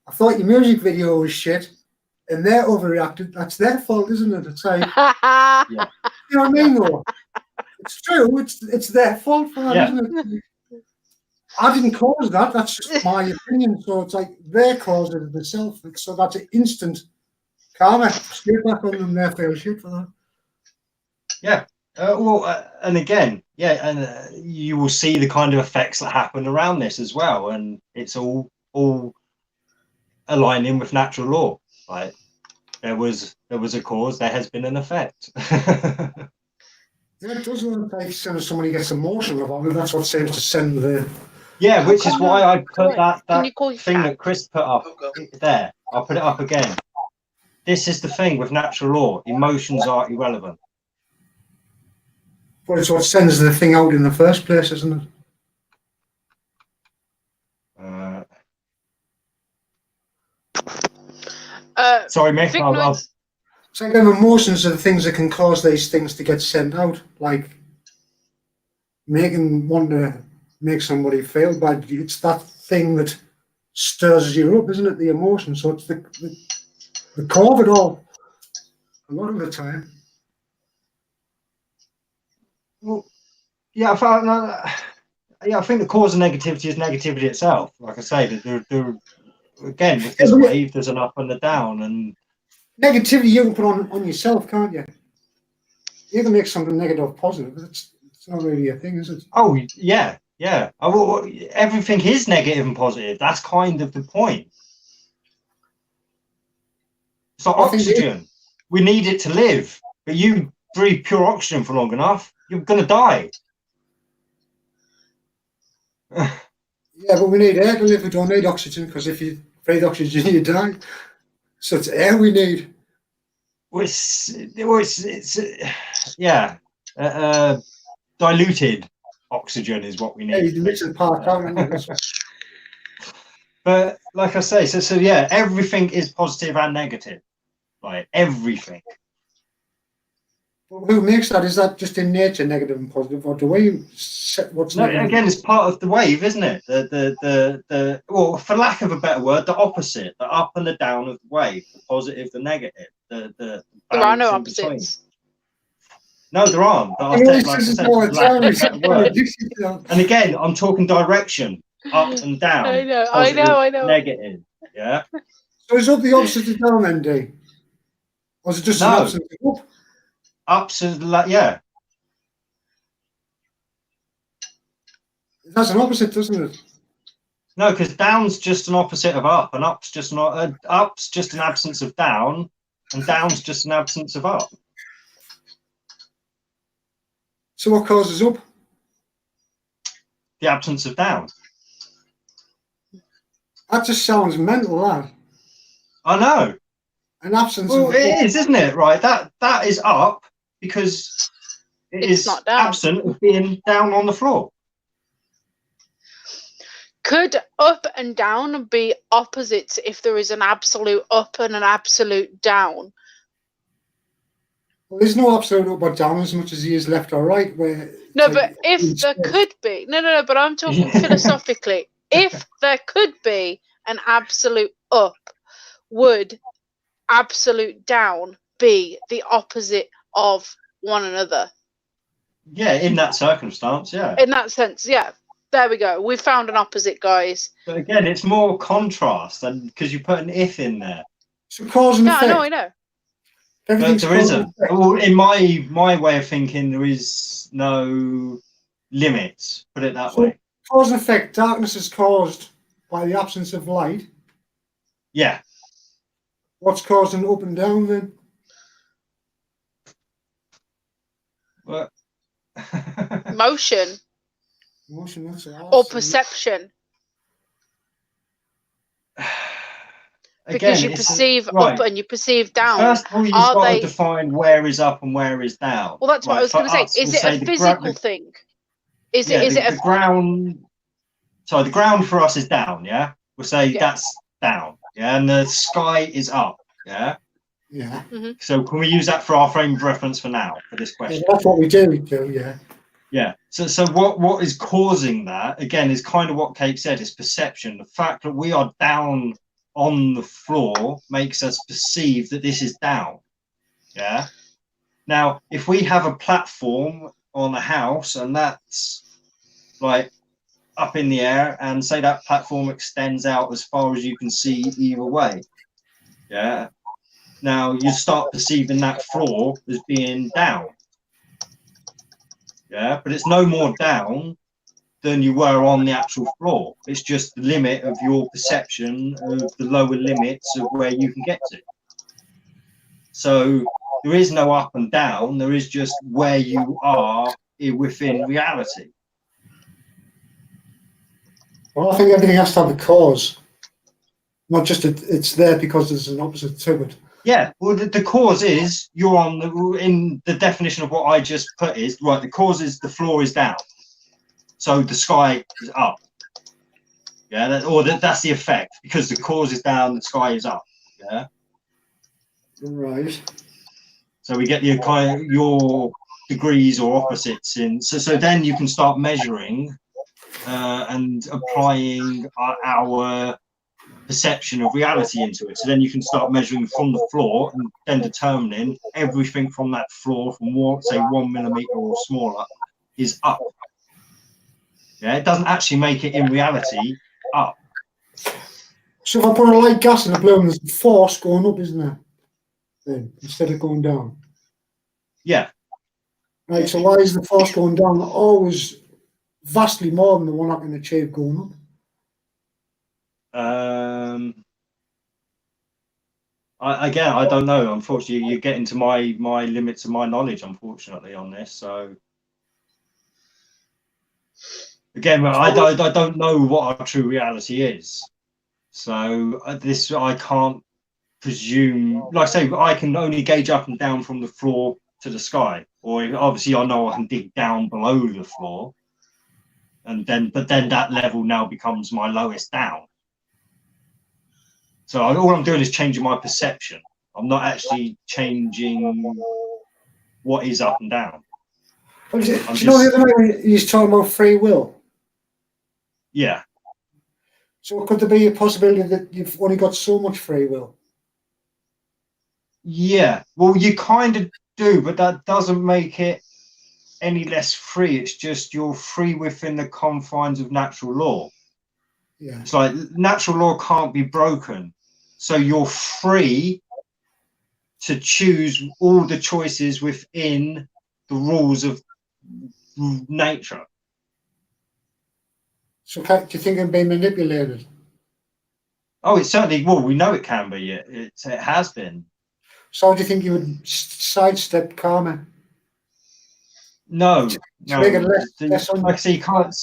I thought your music video was shit, and they're overreacted, that's their fault, isn't it? It's like, you know what I mean, though? It's true, it's their fault for that, isn't it? I didn't cause that, that's just my opinion. So it's like they caused it themselves. So that's an instant karma. Straight back on them, they feel shit for that. Yeah. And again, you will see the kind of effects that happen around this as well, and it's all aligning with natural law. Like there was a cause, there has been an effect. Yeah, it does look like somebody gets emotional about it. That's what seems to send the. Yeah, which is why I put that thing that Chris put up there. I'll put it up again. This is the thing with natural law: emotions are irrelevant. But it's what sends the thing out in the first place, isn't it? Sorry, Mick. It's like them emotions are the things that can cause these things to get sent out, like want to make somebody feel bad. It's that thing that stirs you up, isn't it? The emotion. So it's the core of it all. A lot of the time. Well, I think the cause of negativity is negativity itself. Like I say, again, with this wave, there's an up and a down, and negativity you can put on yourself, can't you? You can make something negative positive. It's not really a thing, is it? Oh yeah. Everything is negative and positive. That's kind of the point. It's like oxygen. We need it to live, but you breathe pure oxygen for long enough, you're going to die. Yeah, but we need air to live. We don't need oxygen, because if you breathe oxygen, you die. So it's air we need. Diluted oxygen is what we need. But like I say, so yeah, everything is positive and negative. Like everything. Well, who makes that? Is that just in nature, negative and positive, or do we set what's negative? Again, it's part of the wave, isn't it? The well, for lack of a better word, the opposite, the up and the down of the wave, the positive, the negative, the there are no opposites. No, there aren't. But and again, I'm talking direction, up and down. I know, positive, I know. Negative, yeah. So is up the opposite of down, then, D? Or is it just an opposite of up? Ups is yeah. That's an opposite, doesn't it? No, because down's just an opposite of up, and up's just an absence of down, and down's just an absence of up. So what causes up? The absence of down. That just sounds mental, that. I know. An absence of it up. is, isn't it? Right, that is up because it's not absent of being down on the floor. Could up and down be opposites if there is an absolute up and an absolute down? Well, there's no absolute up or down as much as he is left or right. Where No, but if there could be, no, but I'm talking philosophically. If there could be an absolute up, would absolute down be the opposite of one another? Yeah, in that circumstance, yeah. In that sense, yeah. There we go. We found an opposite, guys. But again, it's more contrast than because you put an if in there. So cause and Yeah, effect. I know. Everything's There isn't. Well, in my way of thinking, there is no limits. Put it that way. Cause and effect. Darkness is caused by the absence of light. Yeah. What's causing up and down then? Well, Motion Motion, that's or perception. Because you perceive up and you perceive down. First of all, you've got to define where is up and where is down. Well, that's what I was going to say. Is it a physical thing? Is it the ground? Sorry, the ground for us is down. Yeah, we'll say that's down. Yeah, and the sky is up. Yeah. Yeah. Mm-hmm. So can we use that for our frame of reference for now for this question? Yeah, that's what we do. Yeah. Yeah. So what is causing that again is kind of what Kate said. Is perception. The fact that we are down on the floor makes us perceive that this is down. Yeah. Now, if we have a platform on a house and that's like up in the air, and say that platform extends out as far as you can see either way. Yeah. Now you start perceiving that floor as being down. Yeah, but it's no more down than you were on the actual floor. It's just the limit of your perception of the lower limits of where you can get to. So there is no up and down. There is just where you are within reality. Well, I think everything has to have a cause. Not just it's there because there's an opposite to it. Yeah, well, the cause is you're on in the definition of what I just put is right. The cause is the floor is down, so the sky is up. Yeah, that's the effect because the cause is down, the sky is up. Yeah, right. So we get your degrees or opposites in. So then you can start measuring and applying our perception of reality into it. So then you can start measuring from the floor and then determining everything from that floor from say 1 millimeter or smaller is up. Yeah, it doesn't actually make it in reality up. So if I put a light gas in a balloon, there's a force going up, isn't there? Then instead of going down. Yeah. Right. So why is the force going down always vastly more than the one I can achieve going up? I don't know. Unfortunately, you get into my limits of my knowledge, unfortunately, on this. So again, I don't know what our true reality is. So this I can't presume. Like I say, I can only gauge up and down from the floor to the sky, or obviously I know I can dig down below the floor, but then that level now becomes my lowest down. So all I'm doing is changing my perception. I'm not actually changing what is up and down. Do you know the other night he was talking about free will? Yeah. So could there be a possibility that you've only got so much free will? Yeah. Well, you kind of do, but that doesn't make it any less free. It's just you're free within the confines of natural law. Yeah. It's like natural law can't be broken. So you're free to choose all the choices within the rules of nature. So do you think I'm being manipulated? Oh, it's certainly, well, we know it can be. It has been. So do you think you would sidestep karma? No. Make it less like I say, you can't.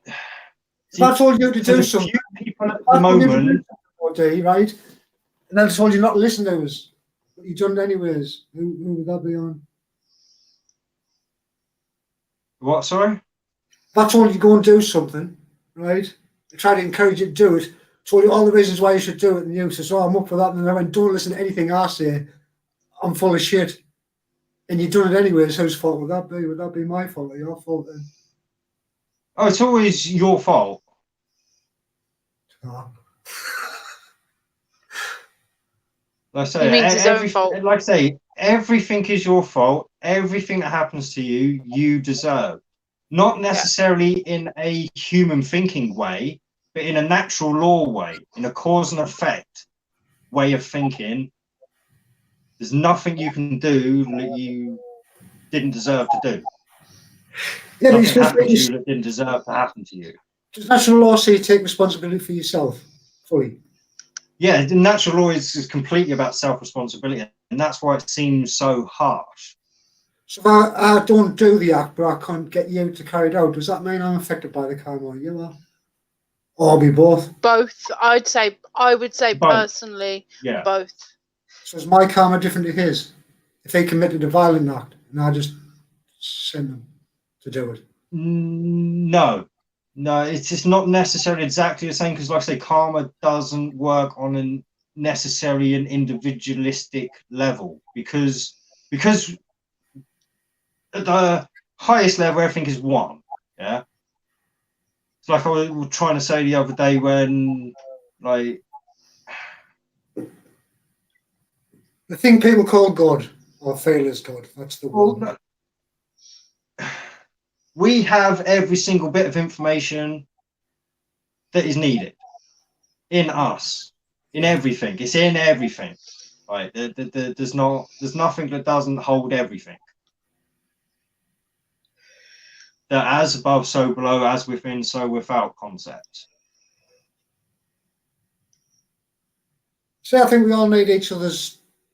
If I told you to do something, people at the moment, right? And I told you not to listen to us, but you done it anyways. Who would that be on? What? Sorry. If I told you to go and do something, right? I tried to encourage you to do it. Told you all the reasons why you should do it, and you said, "Oh, I'm up for that." And then I went, "Don't listen to anything I say. I'm full of shit." And you've done it anyways. Whose fault would that be? Would that be my fault or your fault then? Oh, it's always your fault. Oh. Like I say, He means his own fault. Like I say, everything is your fault. Everything that happens to you, you deserve. Not necessarily in a human thinking way, but in a natural law way, in a cause and effect way of thinking. There's nothing you can do that you didn't deserve to do. Yeah, nothing happened to you that didn't deserve to happen to you. Does natural law say you take responsibility for yourself fully? Yeah, the natural law is completely about self-responsibility, and that's why it seems so harsh. So if I don't do the act, but I can't get you to carry it out, does that mean I'm affected by the karma, or you are? Or be both? Both. I would say Both. Personally, yeah. Both. So is my karma different to his? If they committed a violent act and I just send them to do it? No, it's just not necessarily exactly the same, because like I say, karma doesn't work on necessarily an individualistic level, because at the highest level everything is one. Yeah, it's like I was trying to say the other day when, like, the thing people call God or feel is God, that's the one. Well, we have every single bit of information that is needed in us, in everything. It's in everything. Right? There's nothing that doesn't hold everything. The as above, so below, as within, so without concept. See, I think we all need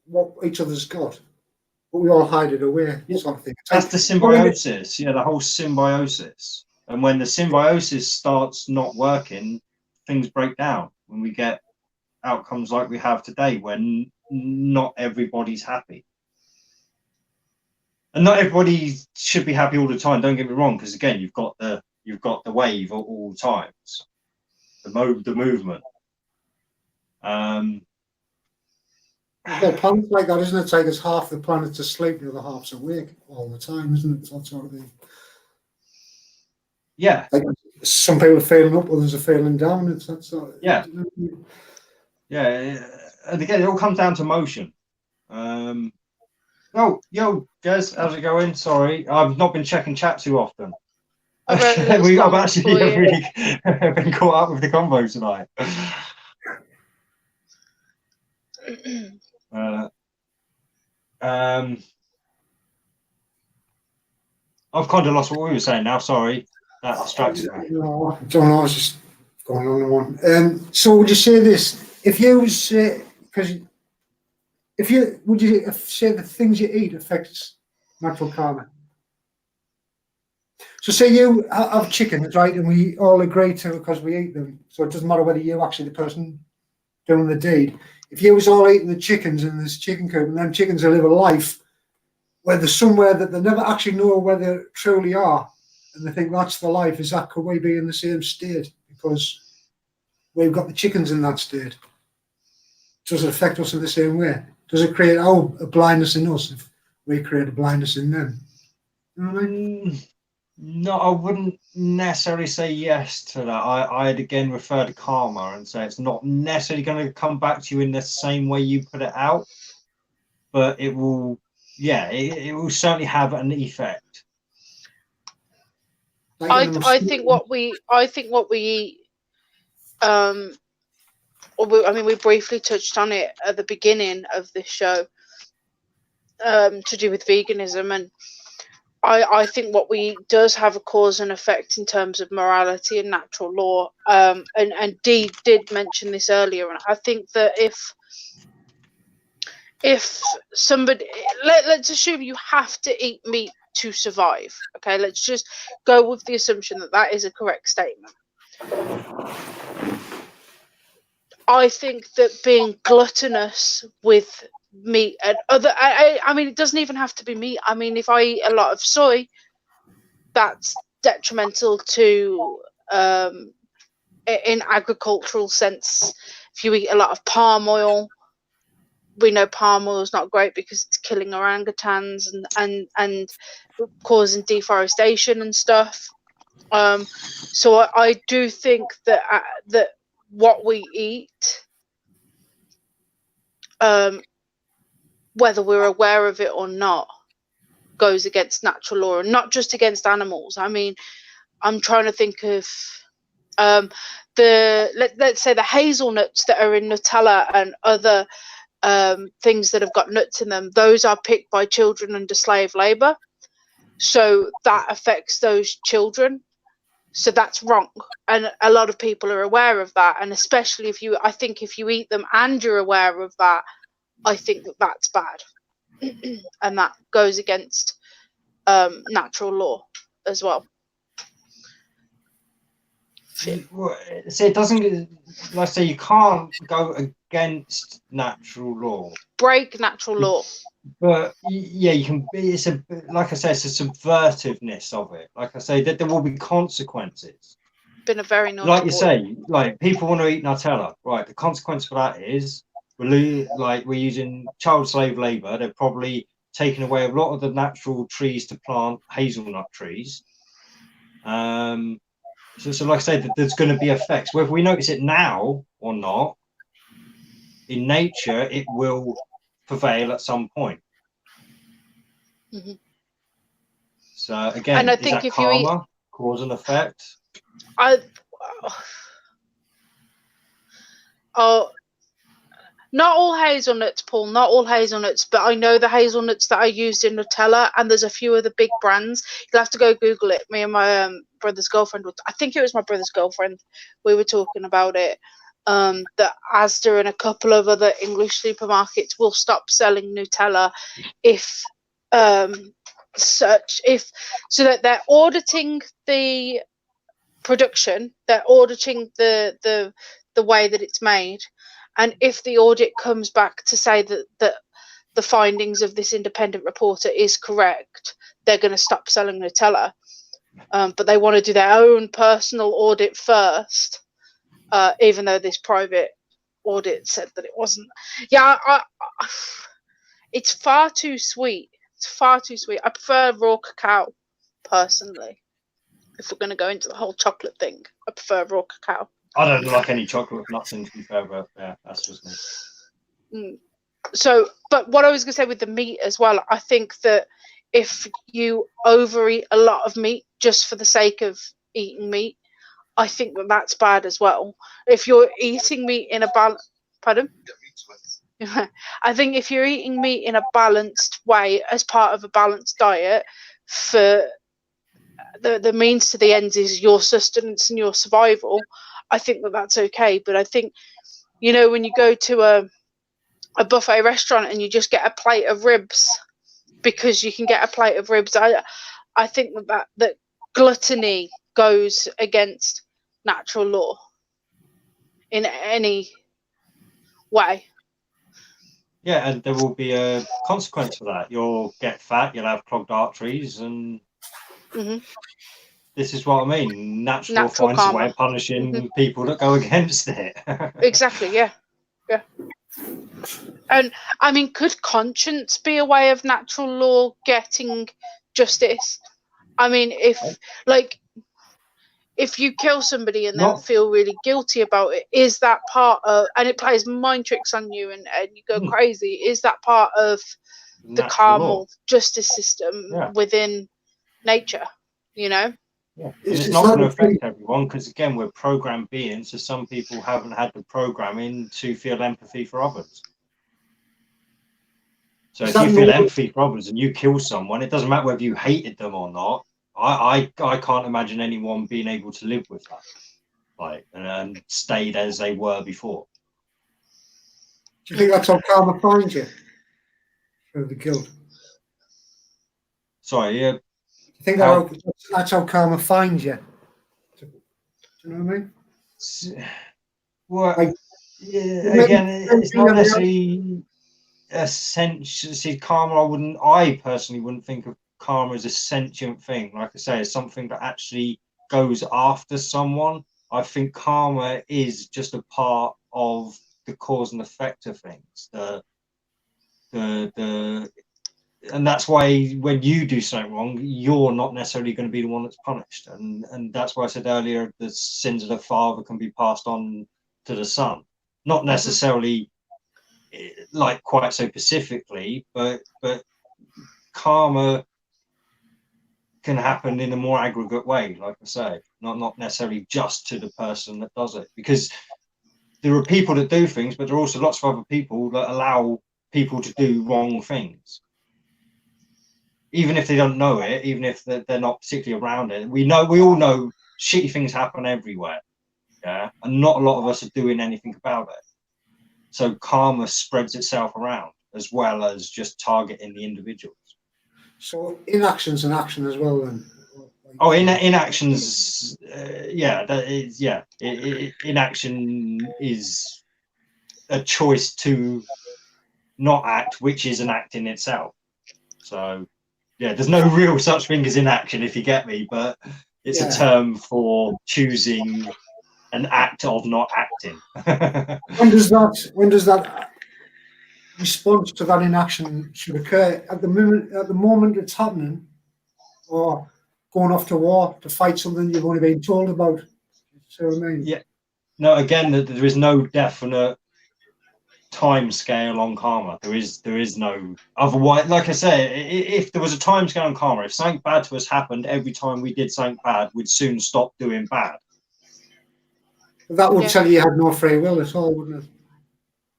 what each other's got, but we all hide it away. Yeah. Something. That's the symbiosis. Yeah, the whole symbiosis. And when the symbiosis starts not working, things break down. When we get outcomes like we have today, when not everybody's happy. And not everybody should be happy all the time. Don't get me wrong, because again, you've got the wave at all times, the movement. Well, planets like that, isn't it? It's like it's half the planet's asleep, the other half's awake all the time, isn't it? That sort of thing. Yeah. Like some people are failing up, others are failing down. It's that sort of. Yeah. Yeah, and again, it all comes down to motion. Oh, yo, Jez, how's it going? Sorry, I've not been checking chat too often. I've actually really been caught up with the convo tonight. I've kind of lost what we were saying now. Sorry, that distracted me. No, I don't know. I was just going on and on. So would you say this? If you say, would you say the things you eat affects natural karma? So say you have chickens, right, and we all agree to because we eat them. So it doesn't matter whether you're actually the person doing the deed. If you was all eating the chickens in this chicken coop, and then chickens will live a life where there's somewhere that they never actually know where they truly are, and they think that's the life, is that could we be in the same state because we've got the chickens in that state? Does it affect us in the same way? Does it create a blindness in us if we create a blindness in them? You know what I mean? No, I wouldn't necessarily say yes to that. I'd again refer to karma and say it's not necessarily going to come back to you in the same way you put it out, but it will. Yeah, it will certainly have an effect. I think what we eat. We briefly touched on it at the beginning of this show, to do with veganism, and I think what we eat does have a cause and effect in terms of morality and natural law. And Dee did mention this earlier, and I think that if somebody, let's assume you have to eat meat to survive. Okay, let's just go with the assumption that that is a correct statement. I think that being gluttonous with meat and other, I mean, it doesn't even have to be meat. I mean, if I eat a lot of soy, that's detrimental to in agricultural sense. If you eat a lot of palm oil, we know palm oil is not great because it's killing orangutans and causing deforestation and stuff. So I do think that that what we eat, whether we're aware of it or not, goes against natural law, and not just against animals. I mean, I'm trying to think of let's say the hazelnuts that are in Nutella and other things that have got nuts in them. Those are picked by children under slave labor, so that affects those children. So that's wrong, and a lot of people are aware of that. And especially I think if you eat them and you're aware of that, I think that that's bad, and that goes against natural law as well. See, it doesn't. Like I say, you can't go against natural law. Break natural law. But yeah, you can be. It's like I say, it's a subvertiveness of it. Like I say, that there will be consequences. Been a very naughty like you boy. say, like people want to eat Nutella, right? The consequence for that is we're using child slave labor. They're probably taking away a lot of the natural trees to plant hazelnut trees. So like I said, there's going to be effects. Whether we notice it now or not, in nature, it will prevail at some point. Mm-hmm. So again, and I is think that if karma, you eat, cause and effect? Not all hazelnuts, Paul. Not all hazelnuts, but I know the hazelnuts that I used in Nutella, and there's a few other big brands. You'll have to go Google it. Me and my brother's girlfriend, I think it was my brother's girlfriend, we were talking about it. That Asda and a couple of other English supermarkets will stop selling Nutella if so that they're auditing the production, they're auditing the way that it's made. And if the audit comes back to say that the findings of this independent reporter is correct, they're going to stop selling Nutella. But they want to do their own personal audit first, even though this private audit said that it wasn't. Yeah, it's far too sweet. It's far too sweet. I prefer raw cacao, personally. If we're going to go into the whole chocolate thing, I prefer raw cacao. I don't like any chocolate with nuts in, to be fair, but yeah, that's just me. So, but what I was going to say with the meat as well, I think that if you overeat a lot of meat just for the sake of eating meat, I think that that's bad as well. If you're eating meat in a pardon? I think if you're eating meat in a balanced way as part of a balanced diet, for the means to the ends is your sustenance and your survival, I think that that's okay. But I think, when you go to a buffet restaurant and you just get a plate of ribs because you can get a plate of ribs, I think that gluttony goes against natural law in any way. Yeah, and there will be a consequence for that. You'll get fat, you'll have clogged arteries, and this is what I mean. Natural finds a way of punishing people that go against it. Exactly, yeah. And I mean, could conscience be a way of natural law getting justice? I mean, if you kill somebody and then feel really guilty about it, is that part of, and it plays mind tricks on you and you go crazy, is that part of the karma justice system within nature, Yeah, it's not going to affect everyone because, again, we're programmed beings, so some people haven't had the programming to feel empathy for others. So if you feel empathy for others and you kill someone, it doesn't matter whether you hated them or not. I can't imagine anyone being able to live with that, and stayed as they were before. Do you think that's how karma finds you for the guilt? Sorry, yeah. Do you think that's how karma finds you? Do you know what I mean? Well, again, it's not necessarily essential. See, karma, I personally wouldn't think of karma as a sentient thing. Like I say, it's something that actually goes after someone. I think karma is just a part of the cause and effect of things. And that's why when you do something wrong, you're not necessarily going to be the one that's punished. And that's why I said earlier, the sins of the father can be passed on to the son. Not necessarily like quite so specifically, but karma can happen in a more aggregate way, like I say, not necessarily just to the person that does it. Because there are people that do things, but there are also lots of other people that allow people to do wrong things. Even if they don't know it, even if they're not particularly around it, we all know shitty things happen everywhere, yeah, and not a lot of us are doing anything about it. So karma spreads itself around as well as just targeting the individuals. So inaction's an action as well, then. Oh, inactions, inaction is a choice to not act, which is an act in itself. So. Yeah, there's no real such thing as inaction, if you get me, but it's a term for choosing an act of not acting. When does that response to that inaction should occur? At the moment it's happening, or going off to war to fight something you've only been told about? See what I mean? Yeah. No, again, there is no definite time scale on karma. There is no otherwise. Like I say, if there was a time scale on karma, if something bad to us happened every time we did something bad, we'd soon stop doing bad. That would tell you had no free will at all, wouldn't it?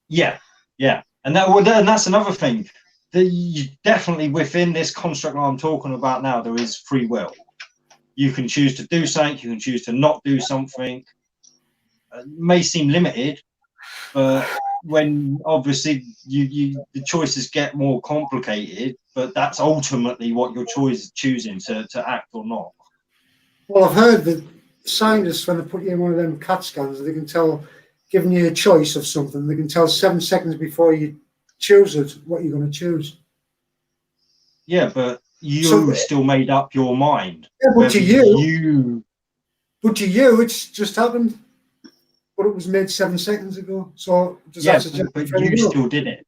Yeah, and that's another thing. Definitely within this construct that I'm talking about now, there is free will. You can choose to do something. You can choose to not do something. It may seem limited, but when obviously the choices get more complicated, but that's ultimately what your choosing to act or not. Well, I've heard that scientists, when they put you in one of them CAT scans, they can tell, giving you a choice of something, they can tell 7 seconds before you choose it what you're going to choose. Yeah, but you still made up your mind. Yeah, but to you, it's just happened. But it was made 7 seconds ago. So does that suggest but you still did it.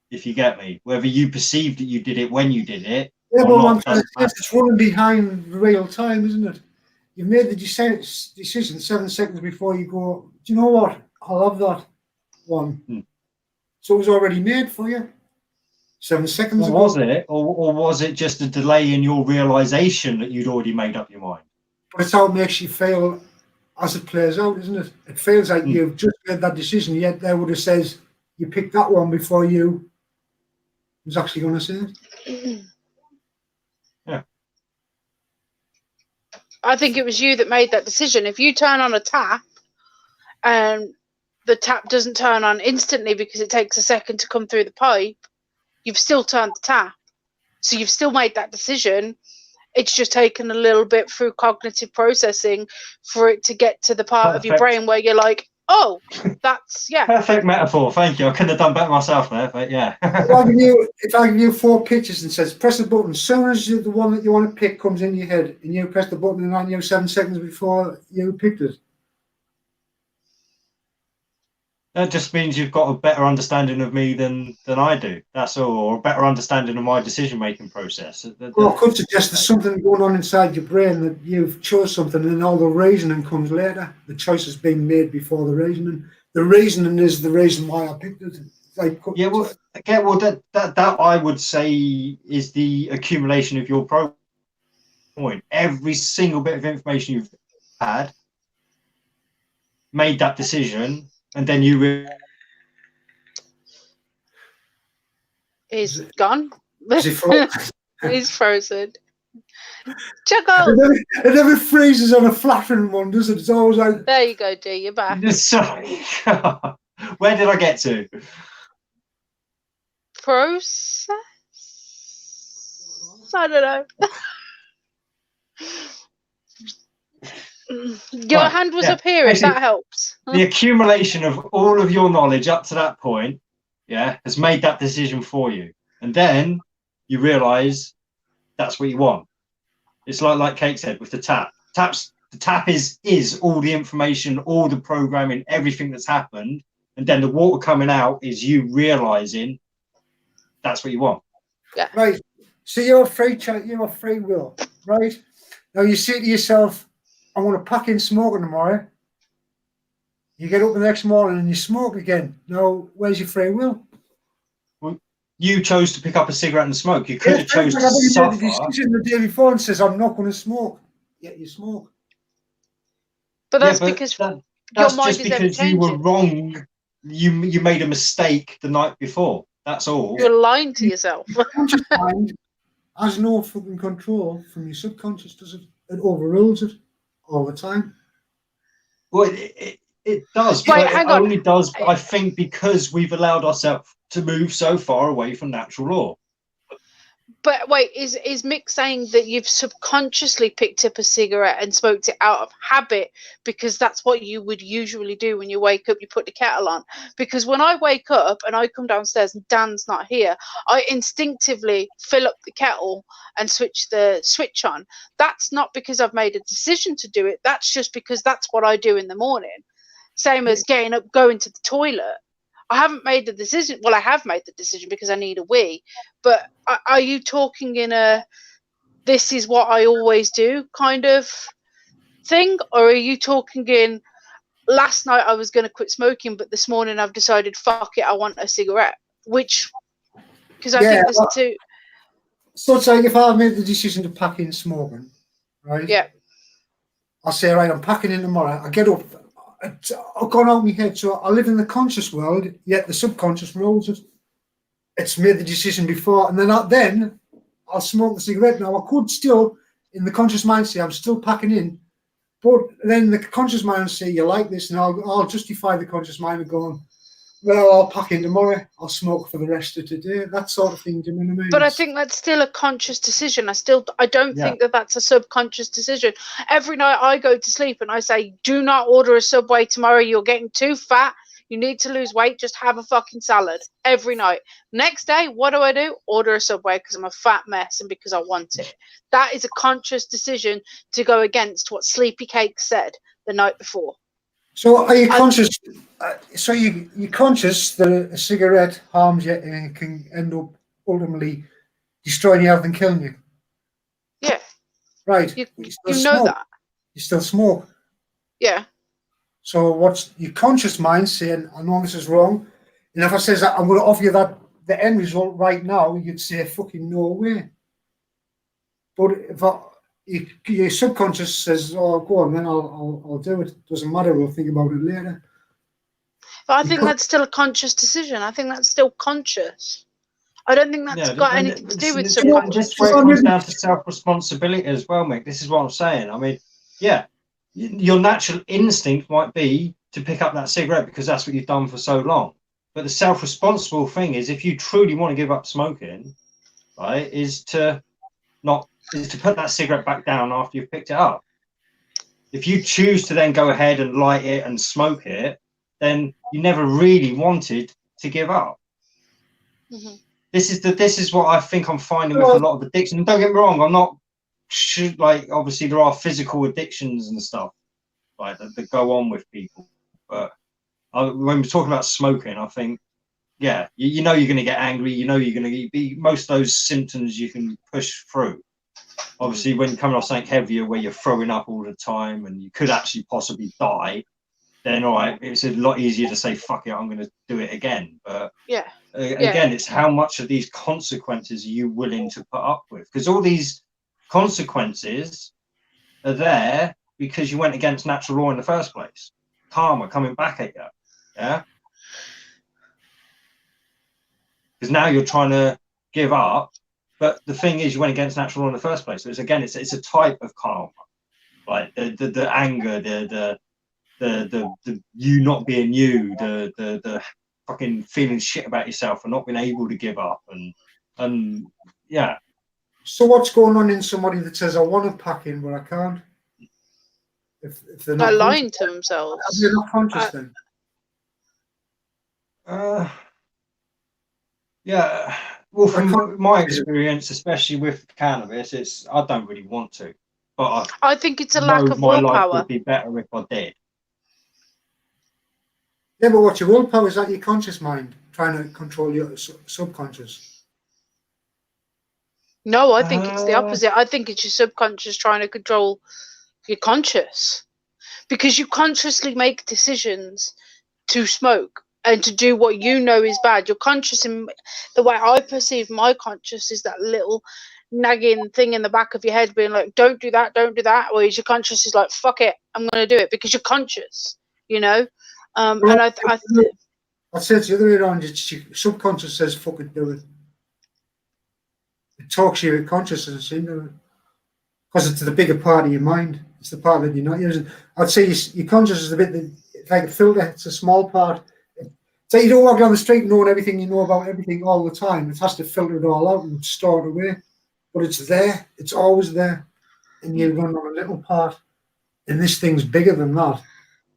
If you get me, whether you perceived that you did it when you did it, yeah, but not, it's running behind real time, isn't it? You've made the decision 7 seconds before you go, do you know what? I'll have that one. So it was already made for you 7 seconds ago. Was it? Or was it just a delay in your realization that you'd already made up your mind? But it's how it makes you feel as it plays out, isn't it? It feels like you've just made that decision, yet there would have says you picked that one before you was actually going to say it. Yeah. I think it was you that made that decision. If you turn on a tap and the tap doesn't turn on instantly because it takes a second to come through the pipe, you've still turned the tap. So you've still made that decision. It's just taken a little bit through cognitive processing for it to get to the part of your brain where you're like, oh, that's, Perfect metaphor. Thank you. I couldn't have done better myself there, but yeah. if I give you 4 pictures and says, press the button, as soon as the one that you want to pick comes in your head and you press the button and I knew 7 seconds before you picked it. That just means you've got a better understanding of me than I do. That's all, or a better understanding of my decision-making process. Well, I could suggest there's something going on inside your brain that you've chose something and all the reasoning comes later. The choice has been made before the reasoning. The reasoning is the reason why I picked it. That I would say is the accumulation of your point. Every single bit of information you've had, made that decision, and then you He's gone. Is he frozen? He's frozen. Check out. It never freezes on a flattering one, does it? It's always like. There you go, D. You're back. Sorry. Where did I get to? Process? I don't know. Your hand was up here, if that helps. The accumulation of all of your knowledge up to that point, has made that decision for you. And then you realise that's what you want. It's like Kate said with the tap. Tap's The tap is all the information, all the programming, everything that's happened, and then the water coming out is you realizing that's what you want. Yeah. Right. So you're free will, right? Now you say to yourself, I want to pack in smoking tomorrow. You get up the next morning and you smoke again. Now, where's your free will? Well, you chose to pick up a cigarette and smoke. You could have Yes, chose like to I've made suffer. a decision the day before and says, I'm not going to smoke. Yet you smoke. But that's Yeah, but because that's your mind just is ever because you were changing. wrong. You made a mistake the night before. That's all. You're lying to yourself. Your conscious mind has no fucking control from your subconscious, does it? It overrules it all the time. Well, it does, Wait, but it hang on. only does, I think, because we've allowed ourselves to move so far away from natural law. But wait, is Mick saying that you've subconsciously picked up a cigarette and smoked it out of habit because that's what you would usually do when you wake up? You put the kettle on. Because when I wake up and I come downstairs and Dan's not here, I instinctively fill up the kettle and switch the switch on. That's not because I've made a decision to do it. That's just because that's what I do in the morning. Same as getting up, going to the toilet. I haven't made the decision. Well, I have made the decision because I need a wee. But are you talking in a this is what I always do kind of thing? Or are you talking in last night I was going to quit smoking, but this morning I've decided, fuck it, I want a cigarette? Which, because I think there's two. So it's like if I made the decision to pack in smoking, right? Yeah. I'll say, right, I'm packing in tomorrow. I get up. I've gone out of my head. So I live in the conscious world, yet the subconscious rules it. It's made the decision before. And then I'll smoke the cigarette. Now, I could still, in the conscious mind, say I'm still packing in. But then the conscious mind will say, you like this. And I'll justify the conscious mind of going, well, I'll pack in tomorrow. I'll smoke for the rest of today. That sort of thing. Do you know what I mean? But I think that's still a conscious decision. I don't think that that's a subconscious decision. Every night I go to sleep and I say, do not order a Subway tomorrow. You're getting too fat. You need to lose weight. Just have a fucking salad every night. Next day, what do? Order a Subway because I'm a fat mess and because I want it. That is a conscious decision to go against what Sleepy Cake said the night before. So are you conscious? So you're conscious that a cigarette harms you and can end up ultimately destroying your health and killing you? Yeah. Right. You know that. You still smoke. Yeah. So what's your conscious mind saying, I know this is wrong, and if I says that I'm going to offer you the end result right now, you'd say fucking no way. But if your subconscious says, "Oh, go on, then I'll do it. Doesn't matter. We'll think about it later." But I think that's still a conscious decision. I think that's still conscious. I don't think that's got anything to do with subconscious. This way it comes down to self-responsibility as well, Mick. This is what I'm saying. I mean, yeah, your natural instinct might be to pick up that cigarette because that's what you've done for so long. But the self-responsible thing is, if you truly want to give up smoking, right, is to put that cigarette back down after you've picked it up. If you choose to then go ahead and light it and smoke it, then you never really wanted to give up. Mm-hmm. This is what I think I'm finding with a lot of addiction. And don't get me wrong, I'm not like, obviously there are physical addictions and stuff like that go on with people. But when we're talking about smoking, I think, yeah, you know you're going to get angry. You know you're going to be most of those symptoms you can push through. Obviously, when you're coming off something heavier where you're throwing up all the time and you could actually possibly die, then all right, it's a lot easier to say, fuck it, I'm going to do it again. But again, it's how much of these consequences are you willing to put up with? Because all these consequences are there because you went against natural law in the first place. Karma coming back at you. Yeah. Because now you're trying to give up. But the thing is, you went against natural law in the first place. So it's a type of karma, like the anger, the you not being you, the fucking feeling shit about yourself and not being able to give up, and yeah. So what's going on in somebody that says I want to pack in but I can't? If they're not lying to themselves. They're not conscious then. Yeah. Well, from my experience, especially with cannabis, I don't really want to. but I think it's a I lack know of my life willpower. would be better if I did. Yeah, but what's your willpower? Is that your conscious mind trying to control your subconscious? No, I think it's the opposite. I think it's your subconscious trying to control your conscious, because you consciously make decisions to smoke and to do what you know is bad. Your conscious, in the way I perceive my conscious, is that little nagging thing in the back of your head being like, don't do that, don't do that. Whereas your conscious is like, fuck it, I'm going to do it, because you're conscious, you know? Well, And I'd say it's the other way around. It's your subconscious says, fuck it, do it. It talks to your consciousness into it. Because it's the bigger part of your mind. It's the part that you're not using. I'd say your conscious is a bit like a filter. It's a small part. So you don't walk down the street knowing everything you know about everything all the time. It has to filter it all out and store it away. But it's there. It's always there. And you run on a little part. And this thing's bigger than that.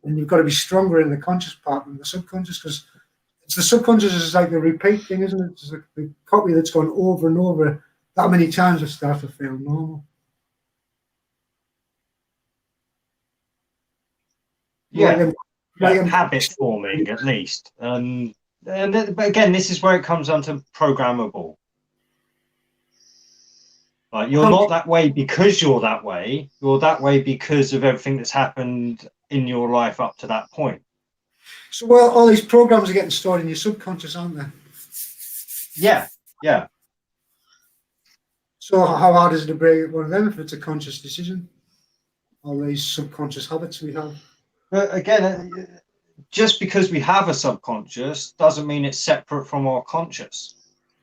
And you've got to be stronger in the conscious part than the subconscious, because it's the subconscious is like the repeat thing, isn't it? It's like the copy that's gone over and over that many times it starts to feel normal. Yeah, Like habit forming at least. But again, this is where it comes down to programmable. Like, you're not that way because you're that way. You're that way because of everything that's happened in your life up to that point. So, well, all these programs are getting stored in your subconscious, aren't they? Yeah, yeah. So how hard is it to break one of them if it's a conscious decision? All these subconscious habits we have. But again, just because we have a subconscious doesn't mean it's separate from our conscious,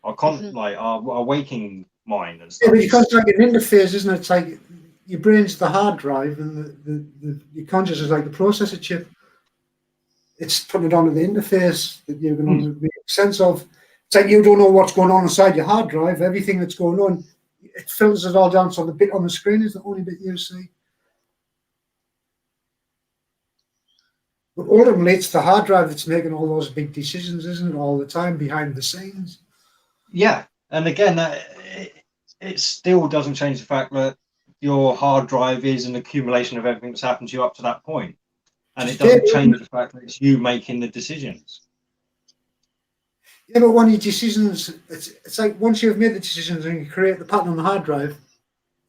like our waking mind and stuff. Yeah, but it's like an interface, isn't it? It's like your brain's the hard drive, and your conscious is like the processor chip. It's putting it onto the interface that you're going to make sense of. It's like you don't know what's going on inside your hard drive. Everything that's going on, it filters it all down, so the bit on the screen is the only bit you see. But ultimately, it's the hard drive that's making all those big decisions, isn't it, all the time behind the scenes? Yeah, and again, it still doesn't change the fact that your hard drive is an accumulation of everything that's happened to you up to that point. And it doesn't change the fact that it's you making the decisions. Yeah, but one of your decisions, it's like once you've made the decisions and you create the pattern on the hard drive,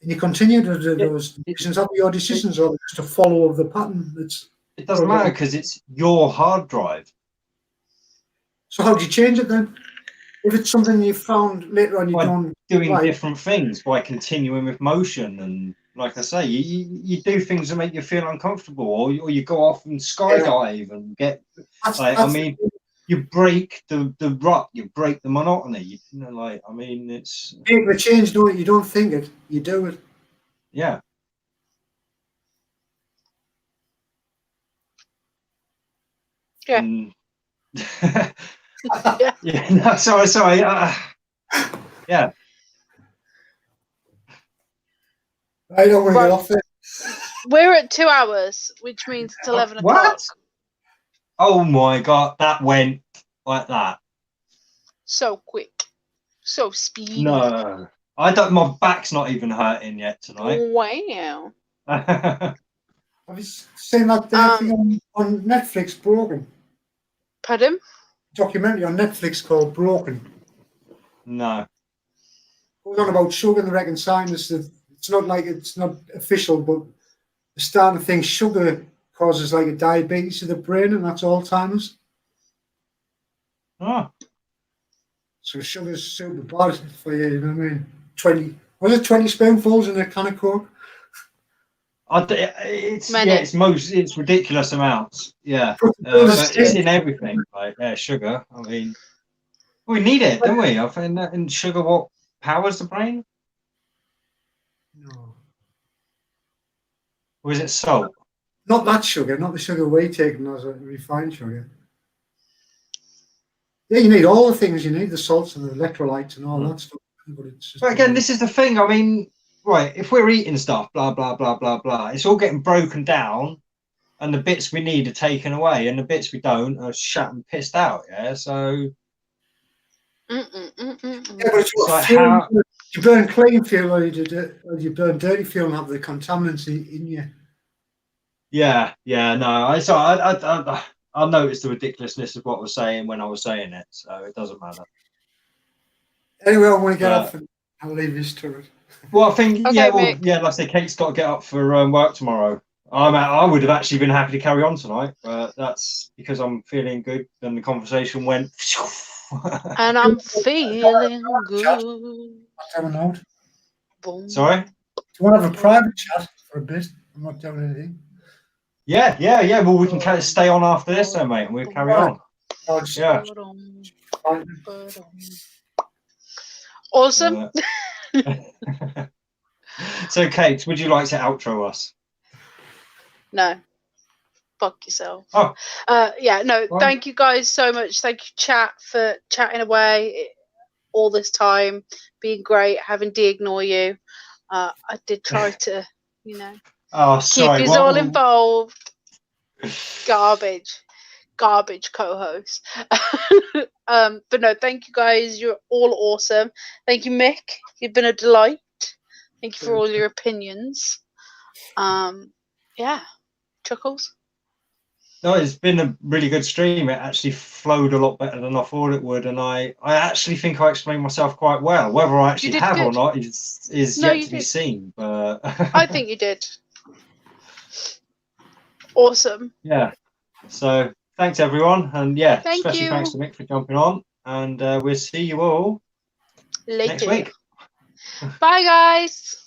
and you continue to do those decisions, are your decisions or just a follow of the pattern? It doesn't matter because it's your hard drive. So how do you change it then? If it's something you found later on, doing different things, by continuing with motion, and like I say, you do things that make you feel uncomfortable, or you go off and skydive and get. You break the rut, you break the monotony. It's make the change. You don't think it, you do it. Yeah. Yeah. Yeah. No, sorry. Yeah. I don't want to get off it. We're at 2 hours, which means it's 11 o'clock. What? Oh my God, that went like that. So quick. So speedy. No. My back's not even hurting yet tonight. Wow. Have you seen that thing on Netflix, Broken? Pardon? Documentary on Netflix called Broken. No. It goes on about sugar and the reckon scientists. It's not official, but they're starting to think sugar causes like a diabetes to the brain, and that's Alzheimer's. Oh. So sugar's super bad for you, you know what I mean? 20 spoonfuls in a can of Coke? It's ridiculous amounts. Yeah. But it's in everything. Like sugar. I mean, we need it, don't we? I think in sugar, what powers the brain? No. Or is it salt? Not that sugar, not the sugar we take as a refined sugar. Yeah, you need all the things. You need the salts and the electrolytes and all that stuff. But again, this is the thing. I mean, right, if we're eating stuff, blah, blah, blah, blah, blah, it's all getting broken down, and the bits we need are taken away, and the bits we don't are shut and pissed out, yeah? So... Yeah, but it's like You burn clean fuel or you burn dirty fuel and have the contaminants in you. Yeah, no. I noticed the ridiculousness of what I was saying when I was saying it, so it doesn't matter. Anyway, I want to get But- off and I'll leave this to it. Well, I think Okay, like Mick. I say, Kate's got to get up for work tomorrow. I would have actually been happy to carry on tonight, but that's because I'm feeling good and the conversation went. And I'm feeling good. Have a note. Boom. Sorry. Do you want to have a private chat for a bit? I'm not doing anything. Yeah. Well, we can stay on after this, then, mate, and we'll carry on. I'll just Yeah. find Awesome. So, Kate, would you like to outro us? No. Fuck yourself. Oh. Yeah, no, Fine. thank you guys so much. Thank you, chat, for chatting away all this time, being great, having D ignore you. I did try to, Oh, keep sorry. us all involved. Garbage co-host. But no, thank you guys. You're all awesome. Thank you, Mick. You've been a delight. Thank you for all your opinions. Yeah, Chuckles. No, it's been a really good stream. It actually flowed a lot better than I thought it would, and I actually think I explained myself quite well. Whether I actually have or not is yet to be seen. But I think you did. Awesome. Yeah. So thanks everyone, and yeah, Thank especially you. thanks to Mick for jumping on, and we'll see you all Later. next week. Bye, guys.